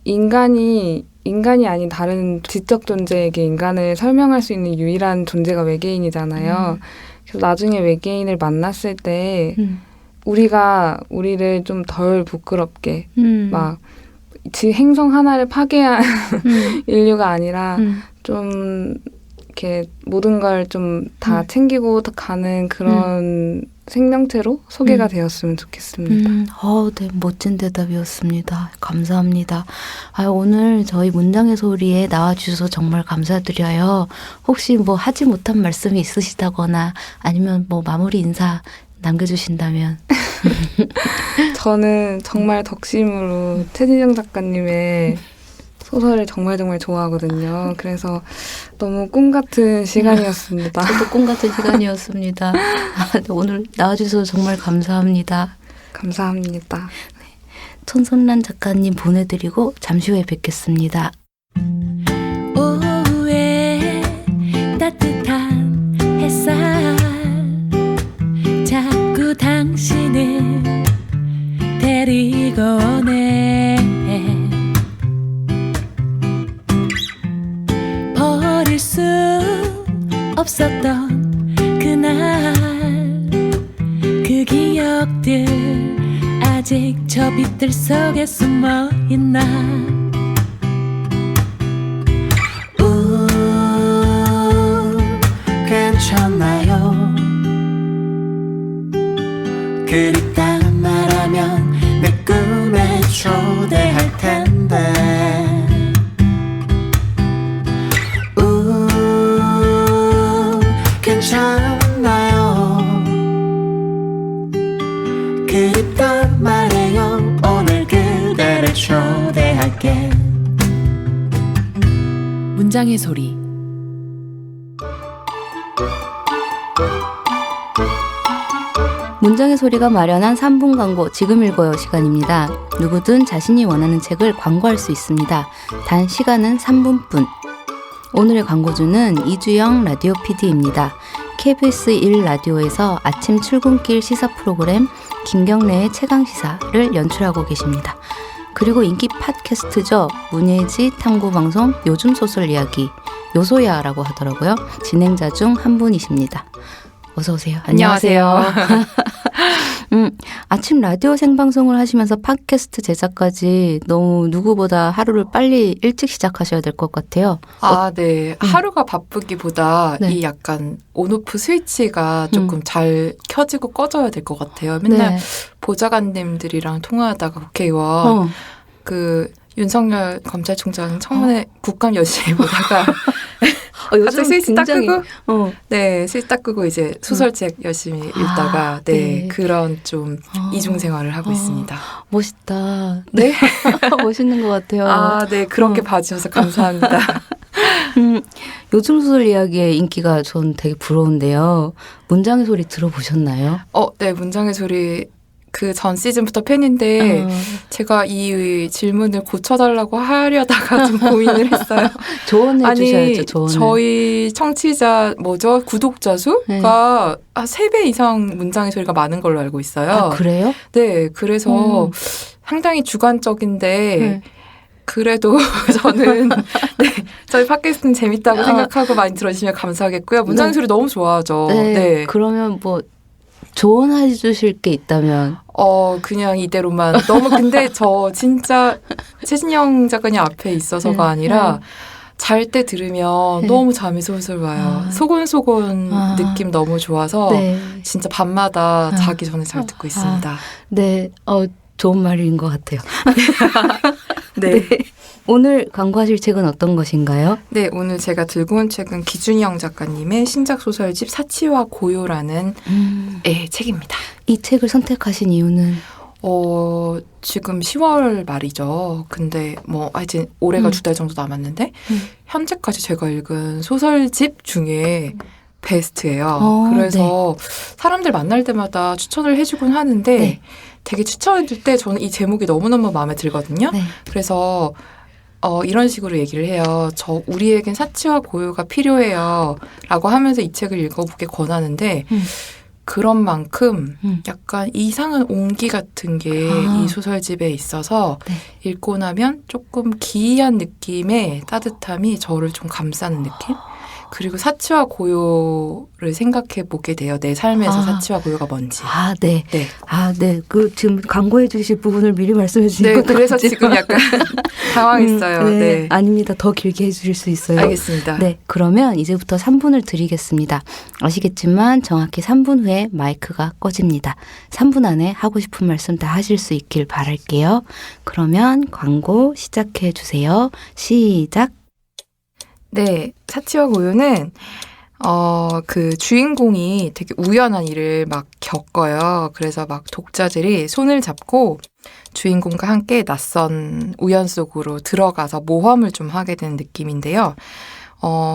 인간이 아닌 다른 지적 존재에게 인간을 설명할 수 있는 유일한 존재가 외계인이잖아요. 그래서 나중에 외계인을 만났을 때 우리가 우리를 좀 덜 부끄럽게 막 행성 하나를 파괴한 인류가 아니라 좀 이렇게 모든 걸 좀 다 챙기고 가는 그런 생명체로 소개가 되었으면 좋겠습니다. 네, 멋진 대답이었습니다. 감사합니다. 오늘 저희 문장의 소리에 나와주셔서 정말 감사드려요. 혹시 뭐 하지 못한 말씀이 있으시다거나 아니면 뭐 마무리 인사 남겨주신다면. 저는 정말 덕심으로 최진영 작가님의 소설을 정말 좋아하거든요. 그래서 너무 꿈 같은 시간이었습니다. 저도 꿈 같은 시간이었습니다. 오늘 나와주셔서 정말 감사합니다. 감사합니다. 천선란 작가님 보내드리고 잠시 후에 뵙겠습니다. 오후에 따뜻한 햇살 자꾸 당신을 데리고 오네. 버릴 수 없었던 그날 그 기억들 아직 저 빛들 속에 숨어있나. 괜찮나요? 그립다는 말하면 내 꿈에 초대할 텐데. 괜찮나요? 그립단 말해요. 오늘 그대를 초대할게. 문장의 소리. 문장의 소리가 마련한 3분 광고 지금 읽어요 시간입니다. 누구든 자신이 원하는 책을 광고할 수 있습니다. 단 시간은 3분뿐. 오늘의 광고주는 이주영 라디오 PD입니다. KBS 1라디오에서 아침 출근길 시사 프로그램 김경래의 최강시사를 연출하고 계십니다. 그리고 인기 팟캐스트죠. 문예지 탐구방송 요즘 소설 이야기 요소야라고 하더라고요. 진행자 중 한 분이십니다. 어서 오세요. 안녕하세요. 아침 라디오 생방송을 하시면서 팟캐스트 제작까지 너무 누구보다 하루를 빨리 일찍 시작하셔야 될 것 같아요. 네. 하루가 바쁘기보다 네. 이 약간 온오프 스위치가 조금 잘 켜지고 꺼져야 될 것 같아요. 맨날 네. 보좌관님들이랑 통화하다가 국회의원 그 윤석열 검찰총장 청문회 국감 열심히 보다가 요즘 갑자기 스위치 딱 굉장히 끄고 네, 스위치 딱 끄고 이제 소설책 열심히 읽다가 네, 네. 그런 좀 이중 생활을 하고 있습니다. 멋있다. 네. 멋있는 것 같아요. 아, 네. 그렇게 봐주셔서 감사합니다. 요즘 소설 이야기의 인기가 전 되게 부러운데요. 문장의 소리 들어보셨나요? 네. 문장의 소리 그 전 시즌부터 팬인데 제가 이 질문을 고쳐달라고 하려다가 좀 고민을 했어요. 조언해 주셔야죠. 조언을. 저희 청취자 구독자 수가 네. 3배 이상 문장의 소리가 많은 걸로 알고 있어요. 아, 그래요? 네. 그래서 상당히 주관적인데 네. 그래도 저는 네, 저희 팟캐스트는 재밌다고 생각하고 많이 들어주시면 감사하겠고요. 문장의 네. 소리 너무 좋아하죠. 네. 네. 그러면 뭐 조언해 주실 게 있다면 그냥 이대로만. 너무 근데 저 진짜 최진영 작가님 앞에 있어서가 아니라 잘 때 들으면 네. 너무 잠이 솔솔 와요. 소곤소곤 느낌 너무 좋아서 네. 진짜 밤마다 자기 전에 잘 듣고 있습니다. 네. 좋은 말인 것 같아요. 네. 오늘 광고하실 책은 어떤 것인가요? 네, 오늘 제가 들고 온 책은 기준영 작가님의 신작 소설집 사치와 고요라는 책입니다. 이 책을 선택하신 이유는? 지금 10월 말이죠. 근데 하여튼 올해가 2달 정도 남았는데 현재까지 제가 읽은 소설집 중에 베스트예요. 그래서 사람들 만날 때마다 추천을 해주곤 하는데 네. 되게 추천해줄 때 저는 이 제목이 너무너무 마음에 들거든요. 네. 그래서 이런 식으로 얘기를 해요. 우리에겐 사치와 고요가 필요해요. 라고 하면서 이 책을 읽어보게 권하는데 그런 만큼 약간 이상한 온기 같은 게 이 소설집에 있어서 네. 읽고 나면 조금 기이한 느낌의 따뜻함이 저를 좀 감싸는 느낌? 그리고 사치와 고요를 생각해 보게 돼요. 내 삶에서 사치와 고요가 뭔지. 네. 네. 네. 지금 광고해 주실 부분을 미리 말씀해 주신 네, 것도 그래서 같지만. 지금 약간 당황했어요. 네. 아닙니다. 더 길게 해주실 수 있어요. 알겠습니다. 네. 그러면 이제부터 3분을 드리겠습니다. 아시겠지만 정확히 3분 후에 마이크가 꺼집니다. 3분 안에 하고 싶은 말씀 다 하실 수 있길 바랄게요. 그러면 광고 시작해 주세요. 시작. 네, 사치와 고요는 그 주인공이 되게 우연한 일을 막 겪어요. 그래서 막 독자들이 손을 잡고 주인공과 함께 낯선 우연 속으로 들어가서 모험을 좀 하게 되는 느낌인데요.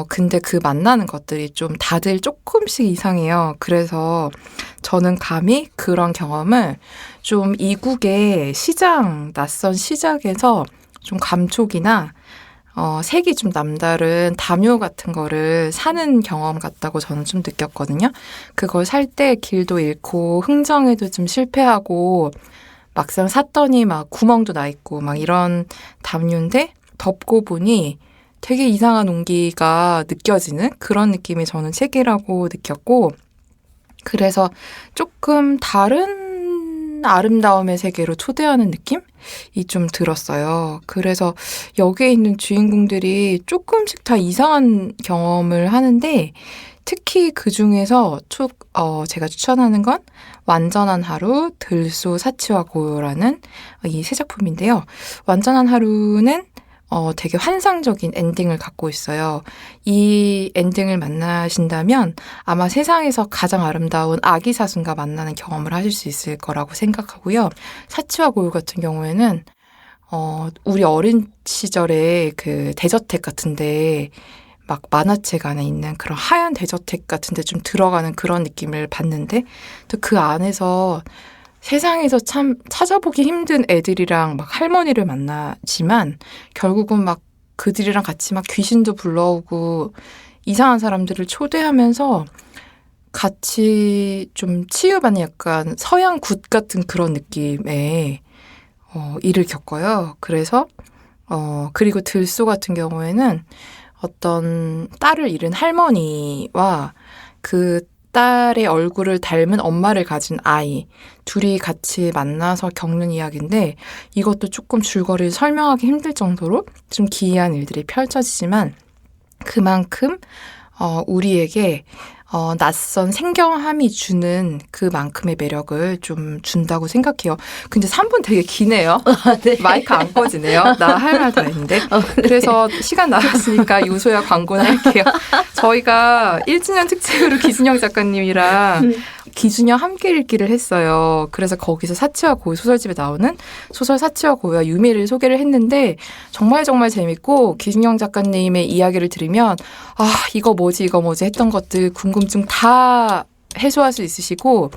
근데 그 만나는 것들이 좀 다들 조금씩 이상해요. 그래서 저는 감히 그런 경험을 좀 이국의 낯선 시장에서 좀 감촉이나 색이 좀 남다른 담요 같은 거를 사는 경험 같다고 저는 좀 느꼈거든요. 그걸 살 때 길도 잃고 흥정에도 좀 실패하고 막상 샀더니 막 구멍도 나 있고 막 이런 담요인데 덮고 보니 되게 이상한 온기가 느껴지는 그런 느낌이 저는 책이라고 느꼈고 그래서 조금 다른 아름다움의 세계로 초대하는 느낌이 좀 들었어요. 그래서 여기에 있는 주인공들이 조금씩 다 이상한 경험을 하는데 특히 그중에서 제가 추천하는 건 완전한 하루, 들소, 사치와 고요라는 이 세 작품인데요. 완전한 하루는 되게 환상적인 엔딩을 갖고 있어요. 이 엔딩을 만나신다면 아마 세상에서 가장 아름다운 아기 사슴과 만나는 경험을 하실 수 있을 거라고 생각하고요. 사치와 고요 같은 경우에는 우리 어린 시절에 그 대저택 같은데 막 만화책 안에 있는 그런 하얀 대저택 같은데 좀 들어가는 그런 느낌을 받는데 또 그 안에서 세상에서 참 찾아보기 힘든 애들이랑 막 할머니를 만나지만 결국은 막 그들이랑 같이 막 귀신도 불러오고 이상한 사람들을 초대하면서 같이 좀 치유받는 약간 서양 굿 같은 그런 느낌의 일을 겪어요. 그래서 그리고 들소 같은 경우에는 어떤 딸을 잃은 할머니와 그 딸의 얼굴을 닮은 엄마를 가진 아이 둘이 같이 만나서 겪는 이야기인데 이것도 조금 줄거리를 설명하기 힘들 정도로 좀 기이한 일들이 펼쳐지지만 그만큼 우리에게 낯선 생경함이 주는 그만큼의 매력을 좀 준다고 생각해요. 근데 3분 되게 기네요. 네. 마이크 안 꺼지네요. 나 할 말 다 했는데. 그래서 시간 남았으니까 요소야 광고나 할게요. 저희가 1주년 특집으로 기준영 작가님이랑 기준영 함께 읽기를 했어요. 그래서 거기서 사치와 고요 소설집에 나오는 소설 사치와 고요와 유미를 소개를 했는데 정말 재밌고 기준영 작가님의 이야기를 들으면 이거 뭐지 했던 것들 궁금증 다 해소할 수 있으시고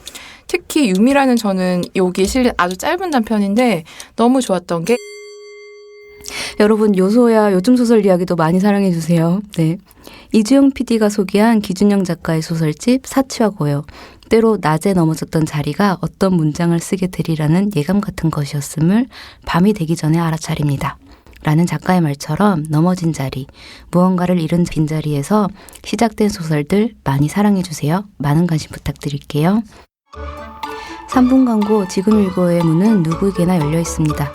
특히 유미라는 저는 여기 실린 아주 짧은 단편인데 너무 좋았던 게 여러분 요소야 요즘 소설 이야기도 많이 사랑해 주세요. 네. 이주영 PD가 소개한 기준영 작가의 소설집 사치와 고요. 때로 낮에 넘어졌던 자리가 어떤 문장을 쓰게 되리라는 예감 같은 것이었음을 밤이 되기 전에 알아차립니다. 라는 작가의 말처럼 넘어진 자리, 무언가를 잃은 빈자리에서 시작된 소설들 많이 사랑해 주세요. 많은 관심 부탁드릴게요. 3분 광고 지금 읽어의 문은 누구에게나 열려 있습니다.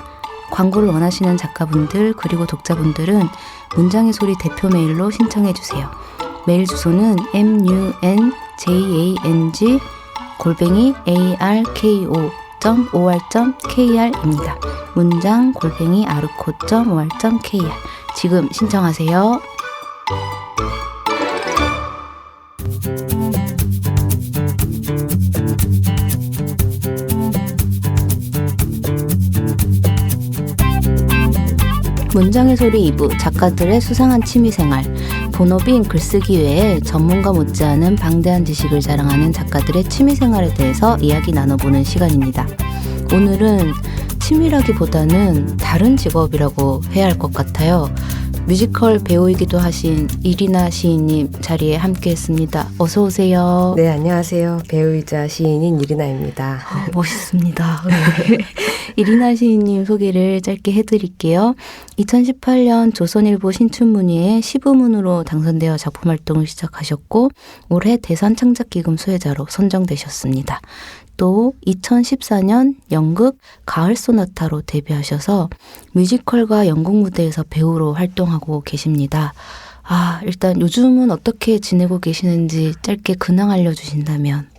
광고를 원하시는 작가분들 그리고 독자분들은 문장의 소리 대표 메일로 신청해 주세요. 메일 주소는 munjang@arko.or.kr입니다. 문장@arko.or.kr 지금 신청하세요. 문장의 소리 2부 작가들의 수상한 취미생활 본업인 글쓰기 외에 전문가 못지않은 방대한 지식을 자랑하는 작가들의 취미생활에 대해서 이야기 나눠보는 시간입니다. 오늘은 취미라기보다는 다른 직업이라고 해야 할 것 같아요. 뮤지컬 배우이기도 하신 이리나 시인님 자리에 함께했습니다. 어서 오세요. 네, 안녕하세요. 배우이자 시인인 이리나입니다. 멋있습니다. 이리나 시인님 소개를 짧게 해드릴게요. 2018년 조선일보 신춘문예에 시부문으로 당선되어 작품 활동을 시작하셨고 올해 대선창작기금 수혜자로 선정되셨습니다. 또 2014년 연극 가을 소나타로 데뷔하셔서 뮤지컬과 연극 무대에서 배우로 활동하고 계십니다. 일단 요즘은 어떻게 지내고 계시는지 짧게 근황 알려주신다면.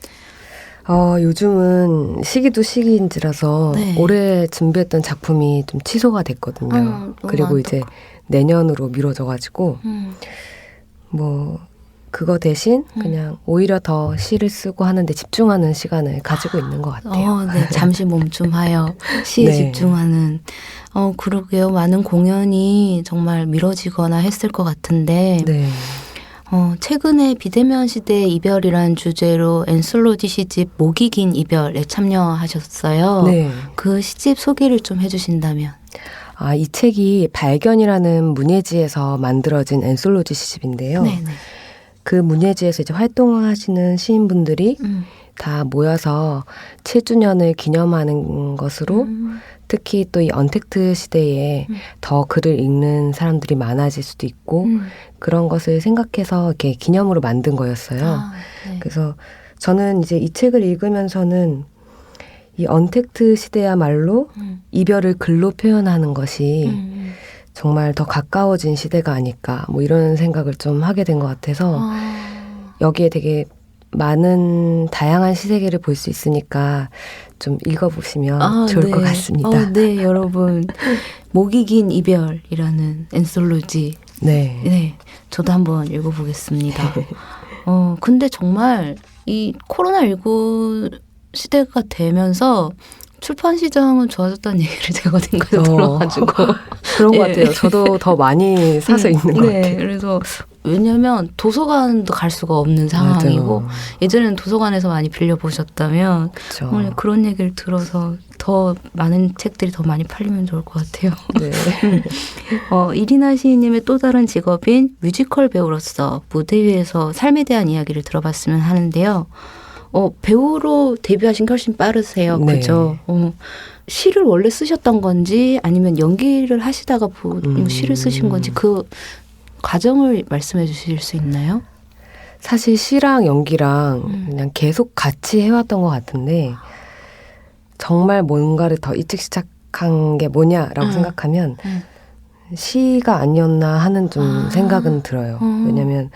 요즘은 시기도 시기인지라서 네. 올해 준비했던 작품이 좀 취소가 됐거든요. 그리고 이제 내년으로 미뤄져가지고 그거 대신 그냥 오히려 더 시를 쓰고 하는데 집중하는 시간을 가지고 있는 것 같아요. 네, 잠시 멈춤하여 시에 네. 집중하는. 그러게요. 많은 공연이 정말 미뤄지거나 했을 것 같은데 네. 최근에 비대면 시대의 이별이란 주제로 엔솔로지 시집 목이 긴 이별에 참여하셨어요. 네. 그 시집 소개를 좀 해주신다면. 이 책이 발견이라는 문예지에서 만들어진 엔솔로지 시집인데요. 네네. 그 문예지에서 이제 활동하시는 시인분들이 다 모여서 7주년을 기념하는 것으로 특히 또 이 언택트 시대에 더 글을 읽는 사람들이 많아질 수도 있고 그런 것을 생각해서 이렇게 기념으로 만든 거였어요. 네. 그래서 저는 이제 이 책을 읽으면서는 이 언택트 시대야말로 이별을 글로 표현하는 것이 정말 더 가까워진 시대가 아닐까 이런 생각을 좀 하게 된 것 같아서 여기에 되게 많은 다양한 시세계를 볼 수 있으니까 좀 읽어보시면 좋을 것 같습니다. 네, 여러분. 목이 긴 이별이라는 엔솔로지. 네. 저도 한번 읽어보겠습니다. 근데 정말 이 코로나19 시대가 되면서 출판 시장은 좋아졌다는 얘기를 제가 어딘가에서 들어가지고 그런 것 같아요. 저도 더 많이 사서 읽는 것 같아요. 그래서 왜냐하면 도서관도 갈 수가 없는 상황이고 맞아요. 예전에는 도서관에서 많이 빌려보셨다면 그렇죠. 그런 얘기를 들어서 더 많은 책들이 더 많이 팔리면 좋을 것 같아요. 네. 이리나 시인님의 또 다른 직업인 뮤지컬 배우로서 무대 위에서 삶에 대한 이야기를 들어봤으면 하는데요. 배우로 데뷔하신 게 훨씬 빠르세요. 네. 그죠? 시를 원래 쓰셨던 건지 아니면 연기를 하시다가 시를 쓰신 건지 그 과정을 말씀해 주실 수 있나요? 사실 시랑 연기랑 그냥 계속 같이 해왔던 것 같은데 정말 뭔가를 더 일찍 시작한 게 뭐냐라고 생각하면 시가 아니었나 하는 좀 생각은 들어요. 왜냐면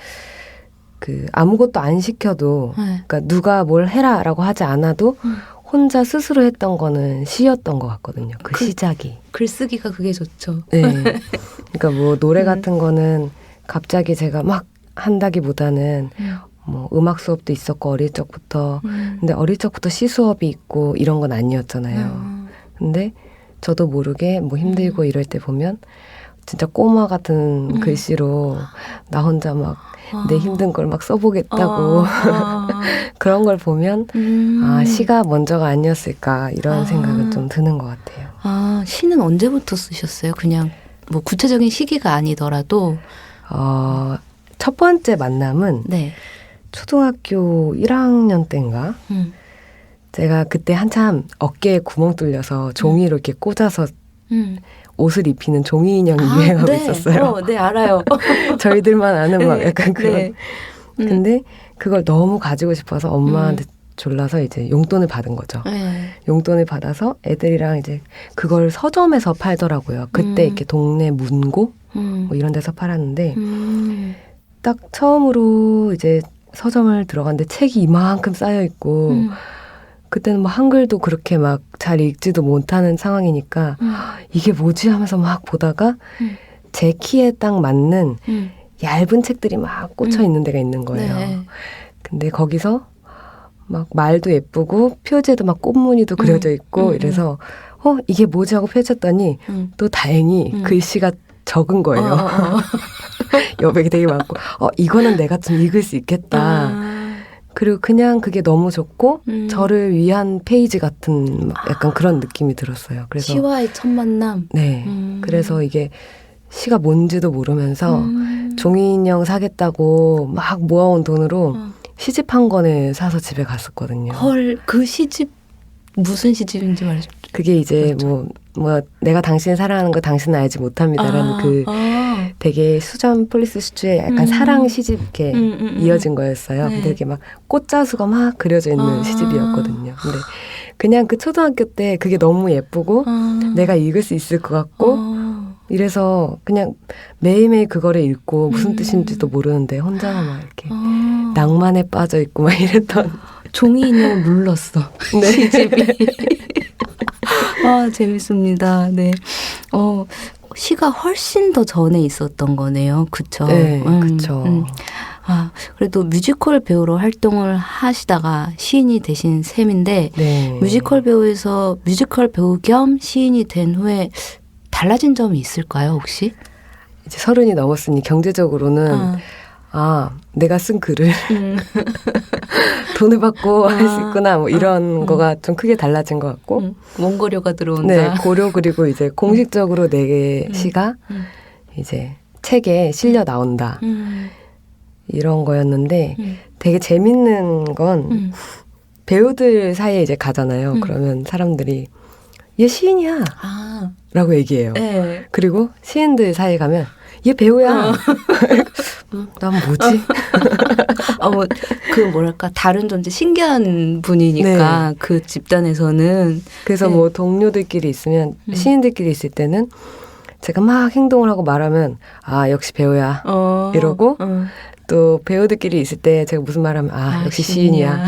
그 아무것도 안 시켜도 네. 그러니까 누가 뭘 해라라고 하지 않아도 혼자 스스로 했던 거는 시였던 것 같거든요. 그 시작이. 글쓰기가 그게 좋죠. 네. 그러니까 뭐 노래 같은 거는 갑자기 제가 막 한다기보다는 뭐 음악 수업도 있었고 어릴 적부터 근데 어릴 적부터 시 수업이 있고 이런 건 아니었잖아요. 근데 저도 모르게 뭐 힘들고 이럴 때 보면 진짜 꼬마 같은 글씨로 나 혼자 막 내 힘든 걸 막 써보겠다고 그런 걸 보면 아 시가 먼저가 아니었을까 이런 생각은 좀 드는 것 같아요. 아, 시는 언제부터 쓰셨어요? 그냥 뭐 구체적인 시기가 아니더라도. 첫 번째 만남은 네. 초등학교 1학년 때인가? 제가 그때 한참 어깨에 구멍 뚫려서 종이로 이렇게 꽂아서 옷을 입히는 종이 인형이 유행하고 네. 있었어요. 네, 알아요. 저희들만 아는 막 약간 그런. 네. 근데 그걸 너무 가지고 싶어서 엄마한테 졸라서 이제 용돈을 받은 거죠. 네. 용돈을 받아서 애들이랑 이제 그걸 서점에서 팔더라고요. 그때 이렇게 동네 문고 뭐 이런 데서 팔았는데 딱 처음으로 이제 서점을 들어갔는데 책이 이만큼 쌓여 있고 그때는 뭐 한글도 그렇게 막 잘 읽지도 못하는 상황이니까 이게 뭐지 하면서 막 보다가 제 키에 딱 맞는 얇은 책들이 막 꽂혀 있는 데가 있는 거예요. 네. 근데 거기서 막 말도 예쁘고 표지에도 막 꽃무늬도 그려져 있고 이래서 이게 뭐지 하고 펼쳤더니 또 다행히 글씨가 적은 거예요. 여백이 되게 많고 이거는 내가 좀 읽을 수 있겠다. 그리고 그냥 그게 너무 좋고 저를 위한 페이지 같은 막 약간 그런 느낌이 들었어요. 그래서 시와의 첫 만남. 네. 그래서 이게 시가 뭔지도 모르면서 종이인형 사겠다고 막 모아온 돈으로 시집 한 권을 사서 집에 갔었거든요. 헐, 그 시집 무슨 시집인지 말해줘. 그게 이제 뭐 내가 당신을 사랑하는 거 당신은 알지 못합니다라는 그 되게 수전 폴리스 슈즈의 약간 사랑 시집 이렇게 이어진 거였어요. 네. 근데 이렇게 막 꽃자수가 막 그려져 있는 시집이었거든요. 근데 그냥 그 초등학교 때 그게 너무 예쁘고 내가 읽을 수 있을 것 같고 이래서 그냥 매일매일 그거를 읽고 무슨 뜻인지도 모르는데 혼자만 막 이렇게 낭만에 빠져 있고 막 이랬던 종이 인형을 눌렀어. 네. 시집이. 아, 재밌습니다. 네. 시가 훨씬 더 전에 있었던 거네요. 그쵸? 네, 그쵸. 아, 그래도 뮤지컬 배우로 활동을 하시다가 시인이 되신 셈인데, 네. 뮤지컬 배우에서 뮤지컬 배우 겸 시인이 된 후에 달라진 점이 있을까요, 혹시? 이제 30이 넘었으니 경제적으로는 내가 쓴 글을 돈을 받고 할 수 있구나 뭐 이런 거가 좀 크게 달라진 것 같고 원고료가 들어온다. 네, 고려 그리고 이제 공식적으로 내 시가 이제 책에 실려 나온다 이런 거였는데 되게 재밌는 건 배우들 사이에 이제 가잖아요. 그러면 사람들이 얘 시인이야 라고 얘기해요. 네. 그리고 시인들 사이에 가면 얘 배우야. 난 뭐지? 뭐랄까, 다른 존재, 신기한 분이니까, 네. 그 집단에서는. 그래서 네. 뭐 동료들끼리 있으면 시인들끼리 있을 때는 제가 막 행동을 하고 말하면 역시 배우야 이러고 또 배우들끼리 있을 때 제가 무슨 말하면 역시 시인이야.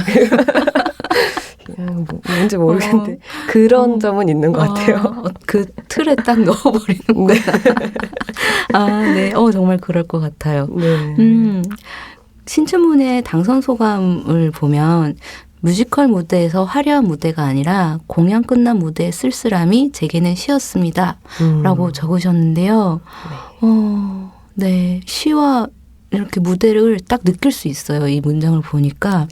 그냥 뭔지 모르겠는데 그런 점은 있는 것 같아요. 그 틀에 딱 넣어버리는구나. 네. 정말 그럴 것 같아요. 네. 신춘문예 당선 소감을 보면 뮤지컬 무대에서 화려한 무대가 아니라 공연 끝난 무대의 쓸쓸함이 제게는 시였습니다. 라고 적으셨는데요. 네. 시와 이렇게 무대를 딱 느낄 수 있어요. 이 문장을 보니까.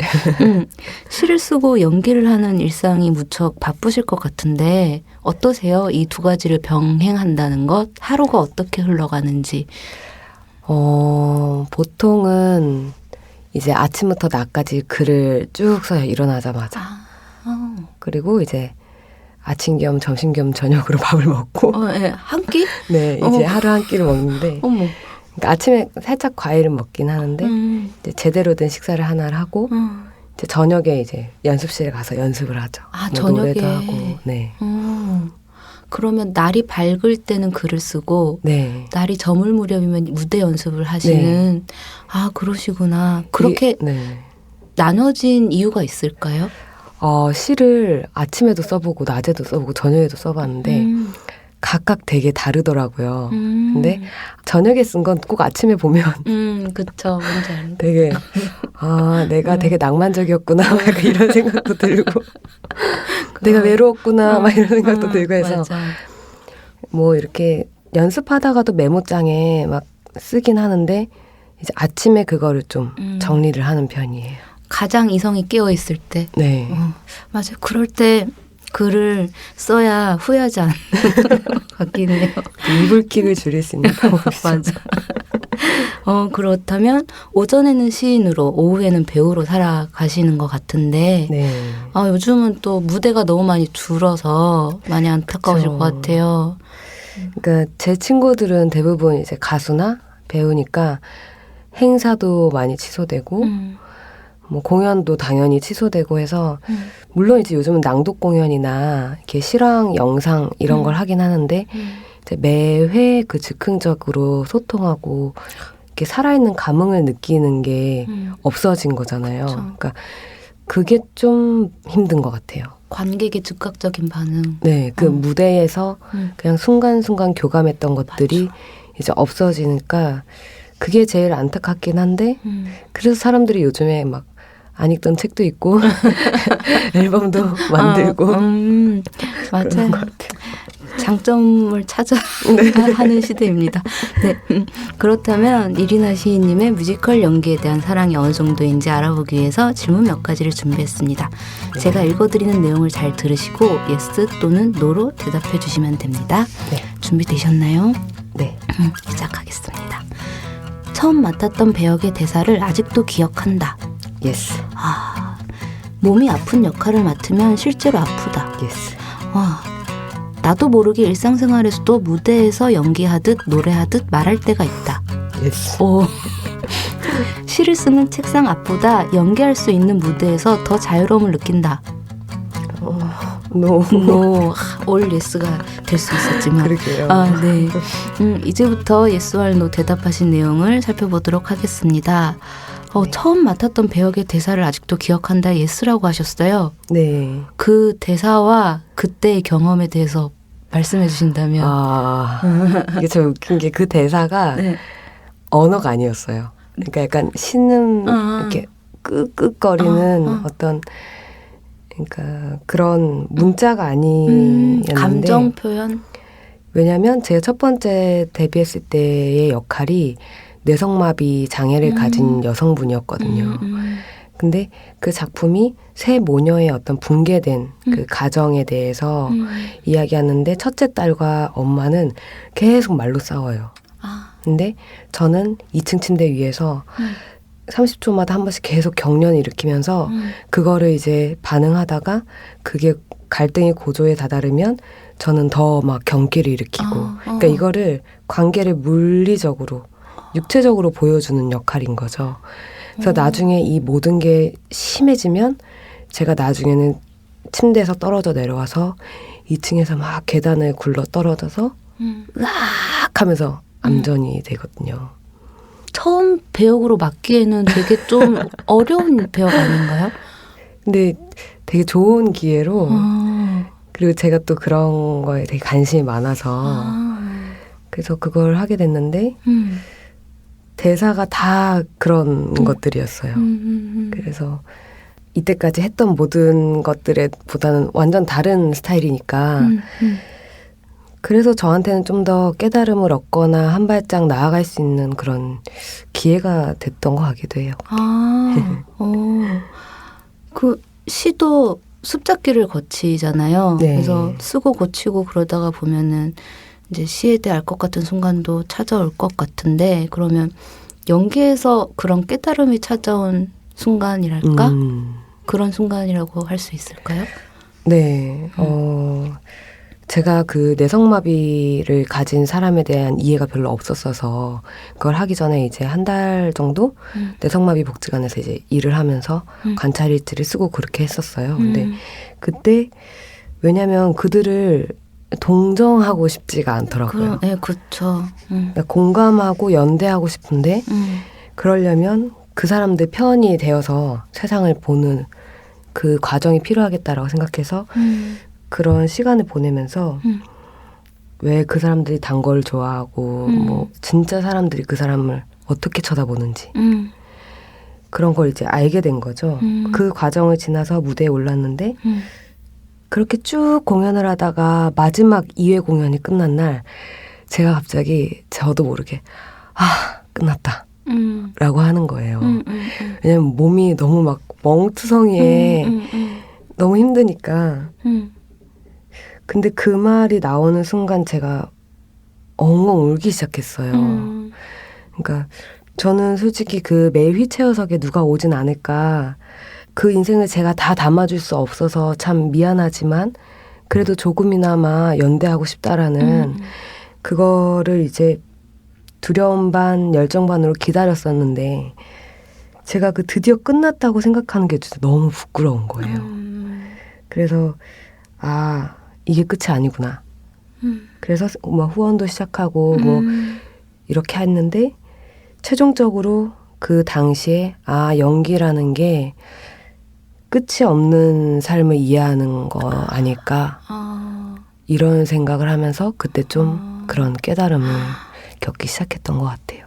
시를 쓰고 연기를 하는 일상이 무척 바쁘실 것 같은데 어떠세요? 이 두 가지를 병행한다는 것? 하루가 어떻게 흘러가는지. 보통은 이제 아침부터 낮까지 글을 쭉 써요. 일어나자마자. 그리고 이제 아침 겸 점심 겸 저녁으로 밥을 먹고 네. 한 끼? 네, 이제 하루 한 끼를 먹는데 어머. 그러니까 아침에 살짝 과일을 먹긴 하는데 이제 제대로 된 식사를 하나를 하고 이제 저녁에 이제 연습실에 가서 연습을 하죠. 뭐 저녁에. 노래도 하고. 네. 그러면 날이 밝을 때는 글을 쓰고 네. 날이 저물 무렵이면 무대 연습을 하시는 아 그러시구나. 그렇게 네. 나눠진 이유가 있을까요? 시를 아침에도 써보고 낮에도 써보고 저녁에도 써봤는데 각각 되게 다르더라고요. 근데 저녁에 쓴 건 꼭 아침에 보면 그쵸. 뭔지 알죠. 되게 내가 되게 낭만적이었구나 막 약간 이런 생각도 들고 내가 외로웠구나 막 이런 생각도 들고 해서 맞아. 뭐 이렇게 연습하다가도 메모장에 막 쓰긴 하는데 이제 아침에 그거를 좀 정리를 하는 편이에요. 가장 이성이 깨어 있을 때. 네. 맞아요. 그럴 때 글을 써야 후회하지 않는 것 같긴 해요. 이불킥을 줄일 수 있는 방법이죠. 맞아. 그렇다면 오전에는 시인으로 오후에는 배우로 살아가시는 것 같은데 네. 요즘은 또 무대가 너무 많이 줄어서 많이 안타까우실 그쵸. 것 같아요. 그러니까 제 친구들은 대부분 이제 가수나 배우니까 행사도 많이 취소되고 뭐 공연도 당연히 취소되고 해서 물론 이제 요즘은 낭독 공연이나 이렇게 실황 영상 이런 걸 하긴 하는데 이제 매회 그 즉흥적으로 소통하고 이렇게 살아있는 감흥을 느끼는 게 없어진 거잖아요. 그쵸. 그러니까 그게 좀 힘든 것 같아요. 관객의 즉각적인 반응. 네, 그 무대에서 그냥 순간순간 교감했던 것들이 이제 없어지니까 그게 제일 안타깝긴 한데 그래서 사람들이 요즘에 막 안 읽던 책도 있고 앨범도 만들고 맞아요. 그런 것 같아요. 장점을 찾아 하는 시대입니다. 네. 그렇다면 이리나 시인님의 뮤지컬 연기에 대한 사랑이 어느 정도인지 알아보기 위해서 질문 몇 가지를 준비했습니다. 제가 읽어드리는 내용을 잘 들으시고 yes 또는 no로 대답해 주시면 됩니다. 네. 준비되셨나요? 네. 시작하겠습니다. 처음 맡았던 배역의 대사를 아직도 기억한다. 예스. 몸이 아픈 역할을 맡으면 실제로 아프다. 예스. 나도 모르게 일상생활에서도 무대에서 연기하듯 노래하듯 말할 때가 있다. 예스. 오. 시를 쓰는 책상 앞보다 연기할 수 있는 무대에서 더 자유로움을 느낀다. 노. 올 예스가 될 수 있었지만. 그러게요. 네. 이제부터 예스와 노 대답하신 내용을 살펴보도록 하겠습니다. 처음 맡았던 배역의 대사를 아직도 기억한다 예스라고 하셨어요. 네. 그 대사와 그때의 경험에 대해서 말씀해 주신다면. 이게 참 웃긴 게 그 대사가 네. 언어가 아니었어요. 그러니까 약간 신음 이렇게 끄끄거리는 어떤 그러니까 그런 문자가 아니었는데 감정 표현. 왜냐하면 제가 첫 번째 데뷔했을 때의 역할이 뇌성마비 장애를 가진 여성분이었거든요. 근데 그 작품이 세 모녀의 어떤 붕괴된 그 가정에 대해서 이야기하는데 첫째 딸과 엄마는 계속 말로 싸워요. 근데 저는 2층 침대 위에서 30초마다 한 번씩 계속 경련을 일으키면서 그거를 이제 반응하다가 그게 갈등이 고조에 다다르면 저는 더 막 경기를 일으키고 그러니까 이거를 관계를 물리적으로 육체적으로 보여주는 역할인 거죠. 그래서 나중에 이 모든 게 심해지면 제가 나중에는 침대에서 떨어져 내려와서 2층에서 막 계단을 굴러 떨어져서 으악 하면서 암전이 되거든요. 처음 배역으로 맡기에는 되게 좀 어려운 배역 아닌가요? 근데 되게 좋은 기회로 그리고 제가 또 그런 거에 되게 관심이 많아서 그래서 그걸 하게 됐는데 대사가 다 그런 것들이었어요. 그래서 이때까지 했던 모든 것들에 보다는 완전 다른 스타일이니까 그래서 저한테는 좀 더 깨달음을 얻거나 한 발짝 나아갈 수 있는 그런 기회가 됐던 것 같기도 해요. 그 시도 습작기를 거치잖아요. 네. 그래서 쓰고 고치고 그러다가 보면은 이제 시에 대해 알 것 같은 순간도 찾아올 것 같은데 그러면 연기에서 그런 깨달음이 찾아온 순간이랄까? 그런 순간이라고 할 수 있을까요? 네. 제가 그 뇌성마비를 가진 사람에 대한 이해가 별로 없었어서 그걸 하기 전에 이제 한 달 정도 뇌성마비 복지관에서 이제 일을 하면서 관찰 일지를 쓰고 그렇게 했었어요. 근데 그때 왜냐면 그들을 동정하고 싶지가 않더라고요. 네, 그렇죠. 그러니까 공감하고 연대하고 싶은데 그러려면 그 사람들 편이 되어서 세상을 보는 그 과정이 필요하겠다라고 생각해서 그런 시간을 보내면서 왜 그 사람들이 단 걸 좋아하고 뭐 진짜 사람들이 그 사람을 어떻게 쳐다보는지 그런 걸 이제 알게 된 거죠. 그 과정을 지나서 무대에 올랐는데 그렇게 쭉 공연을 하다가 마지막 2회 공연이 끝난 날 제가 갑자기 저도 모르게 끝났다 라고 하는 거예요. 왜냐면 몸이 너무 막 멍투성이에 너무 힘드니까. 근데 그 말이 나오는 순간 제가 엉엉 울기 시작했어요. 그러니까 저는 솔직히 그 매 휠체어석에 누가 오진 않을까. 그 인생을 제가 다 담아줄 수 없어서 참 미안하지만 그래도 조금이나마 연대하고 싶다라는 그거를 이제 두려움 반 열정 반으로 기다렸었는데 제가 그 드디어 끝났다고 생각하는 게 진짜 너무 부끄러운 거예요. 그래서 이게 끝이 아니구나. 그래서 뭐 후원도 시작하고 뭐 이렇게 했는데 최종적으로 그 당시에 연기라는 게 끝이 없는 삶을 이해하는 거 아닐까 이런 생각을 하면서 그때 좀 그런 깨달음을 겪기 시작했던 것 같아요.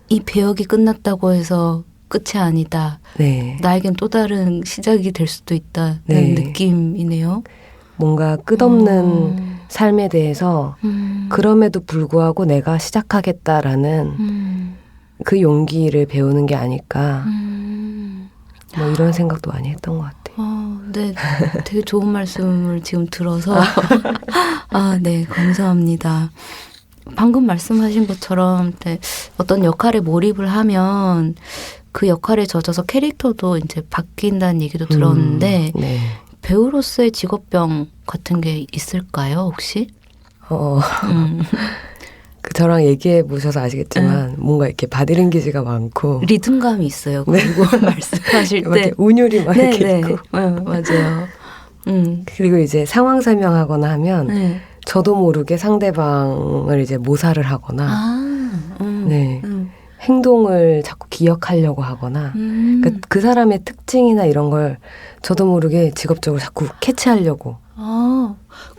이 배역이 끝났다고 해서 끝이 아니다. 네. 나에겐 또 다른 시작이 될 수도 있다는 네. 느낌이네요. 뭔가 끝없는 삶에 대해서 그럼에도 불구하고 내가 시작하겠다라는 그 용기를 배우는 게 아닐까 뭐 이런 생각도 많이 했던 것 같아요. 네, 되게 좋은 말씀을 지금 들어서 네, 감사합니다. 방금 말씀하신 것처럼 어떤 역할에 몰입을 하면 그 역할에 젖어서 캐릭터도 이제 바뀐다는 얘기도 들었는데 네. 배우로서의 직업병 같은 게 있을까요, 혹시? 그 저랑 얘기해 보셔서 아시겠지만 뭔가 이렇게 바디랭귀지가 많고 리듬감이 있어요. 그리고 말씀하실 때 이렇게 운율이 막 이렇게 있고 맞아요. 그리고 이제 상황 설명하거나 하면 네. 저도 모르게 상대방을 이제 모사를 하거나 행동을 자꾸 기억하려고 하거나 그러니까 그 사람의 특징이나 이런 걸 저도 모르게 직업적으로 자꾸 캐치하려고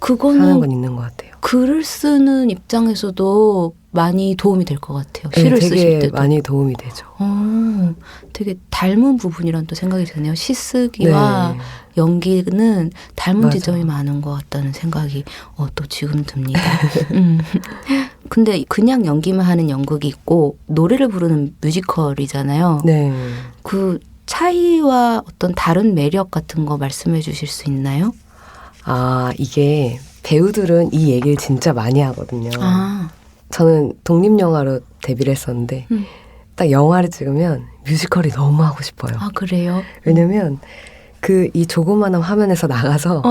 그거는 하는 건 있는 것 같아요. 글을 쓰는 입장에서도 많이 도움이 될 것 같아요. 네, 시를 되게 쓰실 때도. 많이 도움이 되죠. 되게 닮은 부분이란 또 생각이 드네요. 시 쓰기와 연기는 닮은 맞아. 지점이 많은 것 같다는 생각이 또 지금 듭니다. 근데 그냥 연기만 하는 연극이 있고 노래를 부르는 뮤지컬이잖아요. 네. 그 차이와 어떤 다른 매력 같은 거 말씀해 주실 수 있나요? 이게 배우들은 이 얘기를 진짜 많이 하거든요. 저는 독립영화로 데뷔를 했었는데 딱 영화를 찍으면 뮤지컬이 너무 하고 싶어요. 그래요? 왜냐면 이 조그마한 화면에서 나가서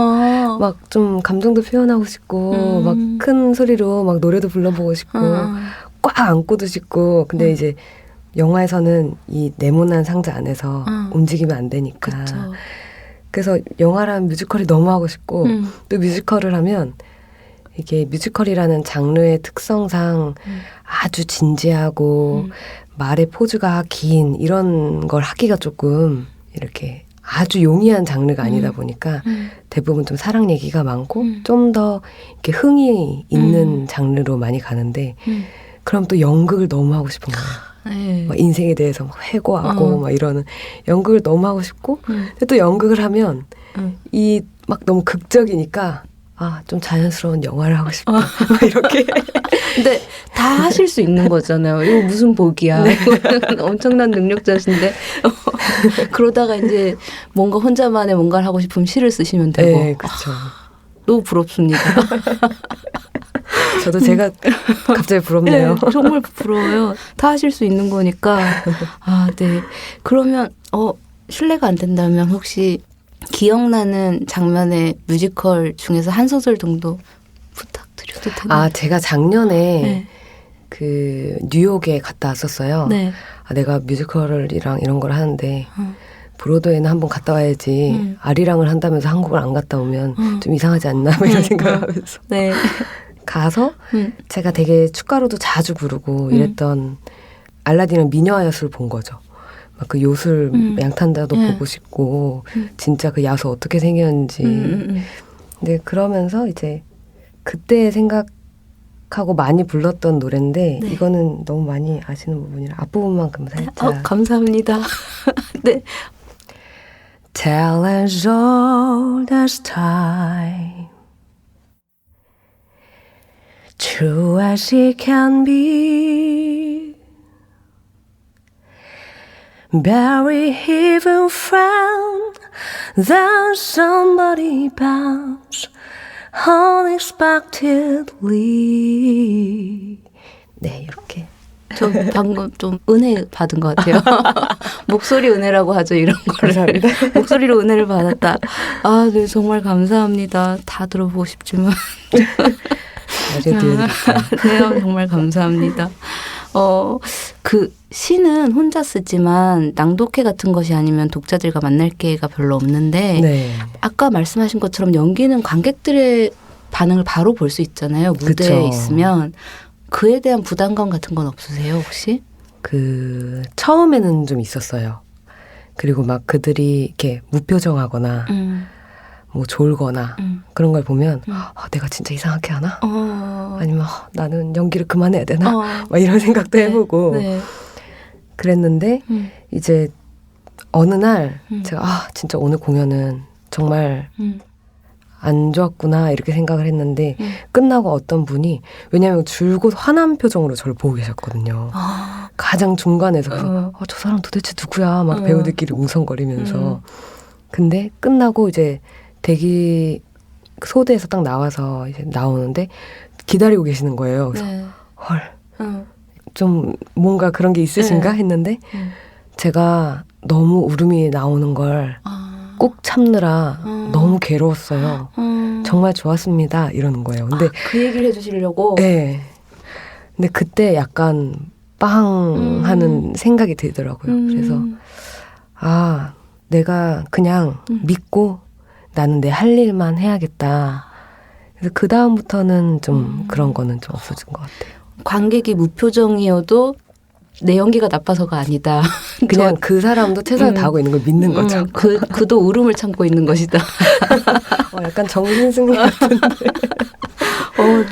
막 좀 감정도 표현하고 싶고 막 큰 소리로 막 노래도 불러보고 싶고 꽉 안고도 싶고 근데 이제 영화에서는 이 네모난 상자 안에서 움직이면 안 되니까 그쵸. 그래서 영화랑 뮤지컬이 너무 하고 싶고 또 뮤지컬을 하면 이게 뮤지컬이라는 장르의 특성상 아주 진지하고 말의 포즈가 긴 이런 걸 하기가 조금 이렇게 아주 용이한 장르가 아니다 보니까 대부분 좀 사랑 얘기가 많고 좀 더 이렇게 흥이 있는 장르로 많이 가는데 그럼 또 연극을 너무 하고 싶은 거예요. 막 인생에 대해서 막 회고하고 막 이러는 연극을 너무 하고 싶고 근데 또 연극을 하면 이 막 너무 극적이니까 좀 자연스러운 영화를 하고 싶다. 이렇게. 근데 다 하실 수 있는 거잖아요. 이거 무슨 복이야. 엄청난 능력자신데. 그러다가 이제 뭔가 혼자만의 뭔가를 하고 싶으면 시를 쓰시면 되고. 네, 그렇죠. 너무 부럽습니다. 저도 제가 갑자기 부럽네요. 네, 정말 부러워요. 다 하실 수 있는 거니까. 네. 그러면 실례가 안 된다면 혹시 기억나는 장면의 뮤지컬 중에서 한 소절 정도 부탁드려도 되나요? 제가 작년에 네. 그 뉴욕에 갔다 왔었어요. 네. 내가 뮤지컬이랑 이런 걸 하는데 브로드웨이는 한번 갔다 와야지. 아리랑을 한다면서 한국을 안 갔다 오면 좀 이상하지 않나 뭐 이런 생각하면서 네. 가서 제가 되게 축가로도 자주 부르고 이랬던 알라딘은 미녀와 야수를 본 거죠. 막 그 요술 양탄자도 보고 싶고 진짜 그 야수 어떻게 생겼는지. 근데 그러면서 이제 그때 생각하고 많이 불렀던 노래인데 네. 이거는 너무 많이 아시는 부분이라 앞부분만큼 살짝. 감사합니다. 네. Tell as old as time, true as it can be, bury even found, then somebody bounce unexpectedly. 네, 이렇게. 저 방금 좀 은혜 받은 것 같아요. 목소리 은혜라고 하죠, 이런 거를. 감사합니다. 목소리로 은혜를 받았다. 아, 네, 정말 감사합니다. 다 들어보고 싶지만. 나중에 들려드릴게요. 네, 정말 감사합니다. 그 시는 혼자 쓰지만 낭독회 같은 것이 아니면 독자들과 만날 기회가 별로 없는데 네. 아까 말씀하신 것처럼 연기는 관객들의 반응을 바로 볼 수 있잖아요. 무대에 그쵸. 있으면. 그에 대한 부담감 같은 건 없으세요, 혹시? 처음에는 좀 있었어요. 그리고 막 그들이 이렇게 무표정하거나 뭐 졸거나 그런 걸 보면 내가 진짜 이상하게 하나? 아니면 나는 연기를 그만해야 되나? 막 이런 생각도 해보고 네. 그랬는데 이제 어느 날 제가 진짜 오늘 공연은 정말 안 좋았구나 이렇게 생각을 했는데 끝나고 어떤 분이 왜냐하면 줄곧 화난 표정으로 저를 보고 계셨거든요. 가장 중간에서 그래서 저 사람 도대체 누구야 막 배우들끼리 웅성거리면서 근데 끝나고 이제 대기 소대에서 딱 나와서 이제 나오는데 기다리고 계시는 거예요. 그래서 네. 헐 좀 뭔가 그런 게 있으신가 했는데 제가 너무 울음이 나오는 걸 꼭 참느라 너무 괴로웠어요. 정말 좋았습니다. 이러는 거예요. 근데 그 얘기를 해주시려고? 네. 근데 그때 약간 빵 하는 생각이 들더라고요. 그래서 내가 그냥 믿고 나는 내 할 일만 해야겠다. 그래서 그 다음부터는 좀 그런 거는 좀 없어진 것 같아요. 관객이 무표정이어도 내 연기가 나빠서가 아니다. 그냥 그 사람도 최선을 다하고 있는 걸 믿는 거죠. 그도 울음을 참고 있는 것이다. 약간 정신승리 같은데.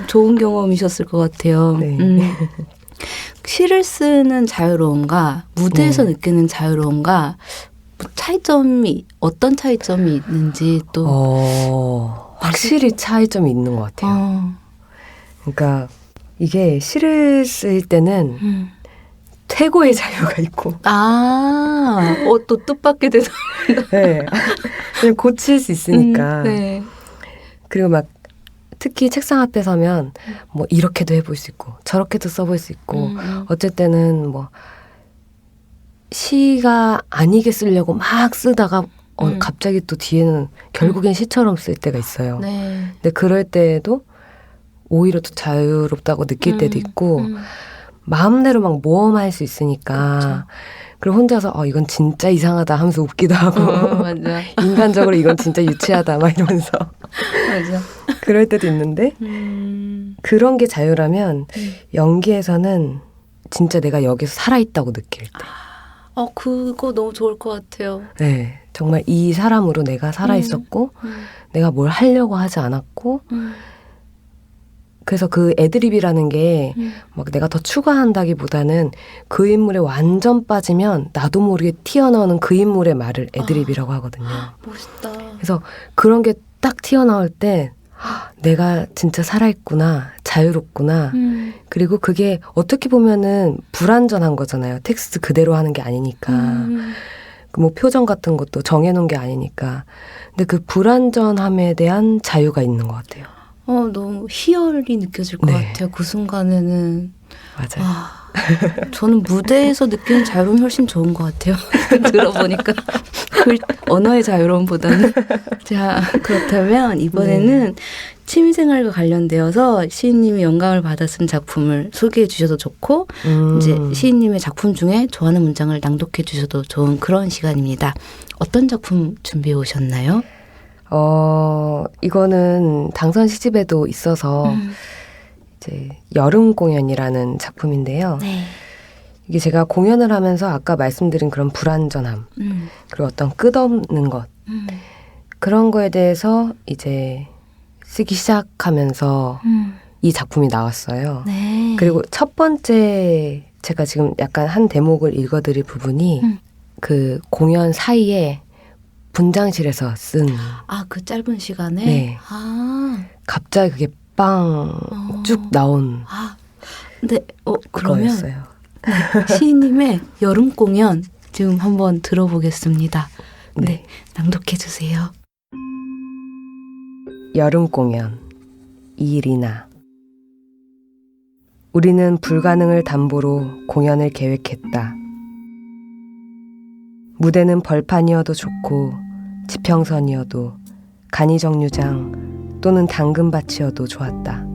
좋은 경험이셨을 것 같아요. 네. 시를 쓰는 자유로움과 무대에서 느끼는 자유로움과 어떤 차이점이 있는지 또. 확실히 차이점이 있는 것 같아요. 그러니까 이게 시를 쓸 때는 최고의 자유가 있고. 또 뜻밖의 대답. 네. 그냥 고칠 수 있으니까. 네. 그리고 막 특히 책상 앞에 서면 뭐 이렇게도 해볼 수 있고 저렇게도 써볼 수 있고 어쩔 때는 뭐 시가 아니게 쓰려고 막 쓰다가 갑자기 또 뒤에는 결국엔 시처럼 쓸 때가 있어요. 네. 근데 그럴 때에도 오히려 더 자유롭다고 느낄 때도 있고 마음대로 막 모험할 수 있으니까 그렇죠. 그리고 혼자서 이건 진짜 이상하다 하면서 웃기도 하고 맞아. 인간적으로 이건 진짜 유치하다 막 이러면서 맞아. 그럴 때도 있는데 그런 게 자유라면 연기에서는 진짜 내가 여기서 살아있다고 느낄 때 그거 너무 좋을 것 같아요. 네, 정말 이 사람으로 내가 살아있었고 내가 뭘 하려고 하지 않았고 그래서 그 애드립이라는 게 막 내가 더 추가한다기보다는 그 인물에 완전 빠지면 나도 모르게 튀어나오는 그 인물의 말을 애드립이라고 하거든요. 멋있다. 그래서 그런 게 딱 튀어나올 때 내가 진짜 살아있구나, 자유롭구나. 그리고 그게 어떻게 보면은 불완전한 거잖아요. 텍스트 그대로 하는 게 아니니까. 뭐 표정 같은 것도 정해놓은 게 아니니까. 근데 그 불완전함에 대한 자유가 있는 것 같아요. 너무 희열이 느껴질 것 네. 같아요. 그 순간에는. 맞아요. 저는 무대에서 느끼는 자유로움이 훨씬 좋은 것 같아요. 들어보니까. 언어의 자유로움보다는. 자, 그렇다면 이번에는 취미생활과 관련되어서 시인님이 영감을 받아 쓴 작품을 소개해 주셔도 좋고 이제 시인님의 작품 중에 좋아하는 문장을 낭독해 주셔도 좋은 그런 시간입니다. 어떤 작품 준비해 오셨나요? 이거는 당선 시집에도 있어서 이제 여름 공연이라는 작품인데요. 네. 이게 제가 공연을 하면서 아까 말씀드린 그런 불완전함 그리고 어떤 끝없는 것 그런 거에 대해서 이제 쓰기 시작하면서 이 작품이 나왔어요. 네. 그리고 첫 번째 제가 지금 약간 한 대목을 읽어드릴 부분이 그 공연 사이에 분장실에서 쓴 아, 그 짧은 시간에? 네. 아. 갑자기 그게 빵 쭉 나온 아. 근데 그러면 그거였어요. 시인님의 여름 공연 지금 한번 들어보겠습니다. 네. 낭독해 주세요. 여름 공연 이리나 우리는 불가능을 담보로 공연을 계획했다. 무대는 벌판이어도 좋고 지평선이어도 간이정류장 또는 당근밭이어도 좋았다.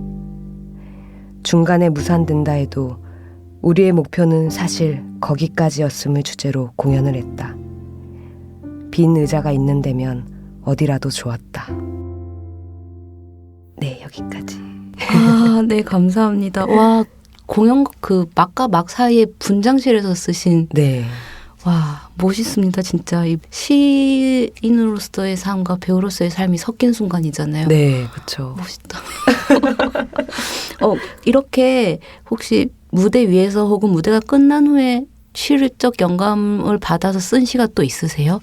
중간에 무산된다 해도 우리의 목표는 사실 거기까지였음을 주제로 공연을 했다. 빈 의자가 있는 데면 어디라도 좋았다. 네, 여기까지. 아, 네, 감사합니다. 와, 공연 그 막과 막 사이에 분장실에서 쓰신 네. 와, 멋있습니다. 진짜 이 시인으로서의 삶과 배우로서의 삶이 섞인 순간이잖아요. 네, 그렇죠. 멋있다. 이렇게 혹시 무대 위에서 혹은 무대가 끝난 후에 시적 영감을 받아서 쓴 시가 또 있으세요?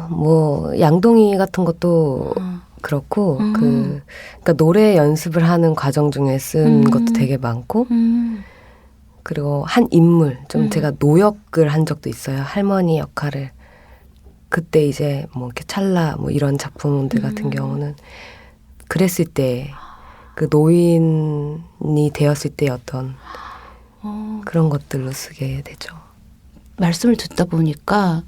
뭐 양동이 같은 것도 그렇고 그러니까 노래 연습을 하는 과정 중에 쓴 것도 되게 많고 그리고 한 인물 좀 제가 노역을 한 적도 있어요. 할머니 역할을 그때 이제 뭐 이렇게 찰나 뭐 이런 작품들 같은 경우는 그랬을 때 그 노인이 되었을 때 어떤 그런 것들로 쓰게 되죠. 말씀을 듣다 보니까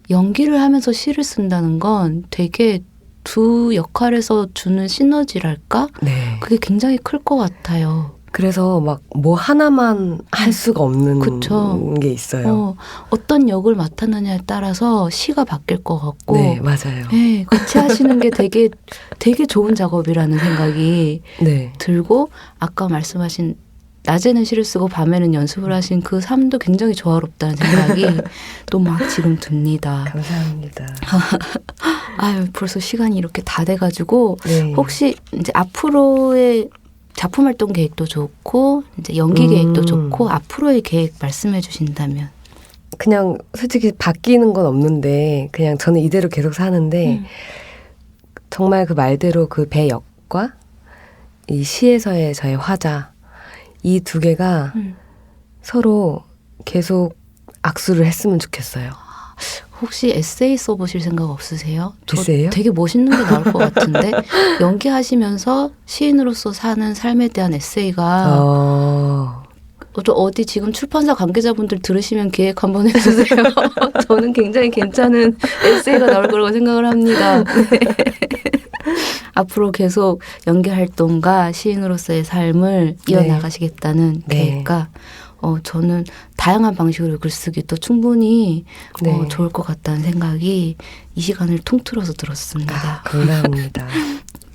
연기를 하면서 시를 쓴다는 건 되게 두 역할에서 주는 시너지랄까? 네. 그게 굉장히 클 것 같아요. 그래서 막 뭐 하나만 할 수가 없는 그쵸. 게 있어요. 어떤 역을 맡았느냐에 따라서 시가 바뀔 것 같고. 네, 맞아요. 네, 같이 하시는 게 되게 좋은 작업이라는 생각이 네. 들고 아까 말씀하신 낮에는 시를 쓰고 밤에는 연습을 하신 그 삶도 굉장히 조화롭다는 생각이 또 막 지금 듭니다. 감사합니다. 아유, 벌써 시간이 이렇게 다 돼가지고 네. 혹시 이제 앞으로의 작품 활동 계획도 좋고 이제 연기 계획도 좋고 앞으로의 계획 말씀해 주신다면. 그냥 솔직히 바뀌는 건 없는데 그냥 저는 이대로 계속 사는데 정말 그 말대로 그 배역과 이 시에서의 저의 화자 이 두 개가 서로 계속 악수를 했으면 좋겠어요. 혹시 에세이 써보실 생각 없으세요? 저 에세이요? 되게 멋있는 게 나올 것 같은데 연기하시면서 시인으로서 사는 삶에 대한 에세이가 어디 지금 출판사 관계자분들 들으시면 기획 한번 해주세요. 저는 굉장히 괜찮은 에세이가 나올 거라고 생각을 합니다. 네. 앞으로 계속 연기 활동과 시인으로서의 삶을 이어나가시겠다는 계획과 저는 다양한 방식으로 글쓰기도 충분히 좋을 것 같다는 생각이 이 시간을 통틀어서 들었습니다. 감사합니다.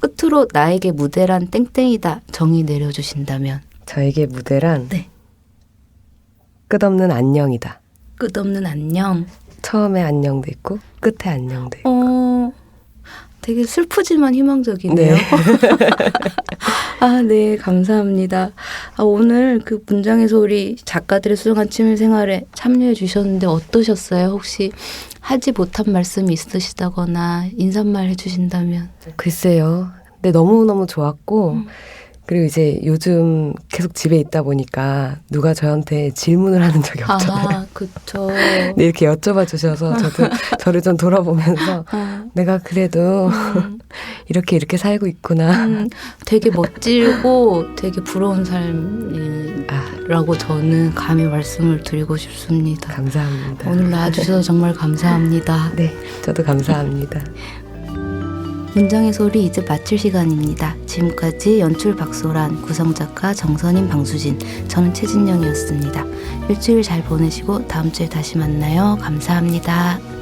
끝으로 나에게 무대란 땡땡이다 정의 내려주신다면? 저에게 무대란 네. 끝없는 안녕이다. 끝없는 안녕. 처음에 안녕도 있고 끝에 안녕도 있고. 되게 슬프지만 희망적이네요. 네. 아, 네, 감사합니다. 오늘 그 문장의 소리 작가들의 수정한 취미생활에 참여해 주셨는데 어떠셨어요? 혹시 하지 못한 말씀이 있으시다거나 인사말 해주신다면? 글쎄요. 근데 너무너무 좋았고 그리고 이제 요즘 계속 집에 있다 보니까 누가 저한테 질문을 하는 적이 없잖아요. 아, 그쵸. 네, 이렇게 여쭤봐 주셔서 저도 저를 좀 돌아보면서 내가 그래도 이렇게 살고 있구나. 되게 멋지고 되게 부러운 삶이 라고 저는 감히 말씀을 드리고 싶습니다. 감사합니다. 오늘 나와주셔서 정말 감사합니다. 네, 저도 감사합니다. 문장의 소리 이제 마칠 시간입니다. 지금까지 연출 박소란, 구성작가 정선인, 방수진, 저는 최진영이었습니다. 일주일 잘 보내시고 다음 주에 다시 만나요. 감사합니다.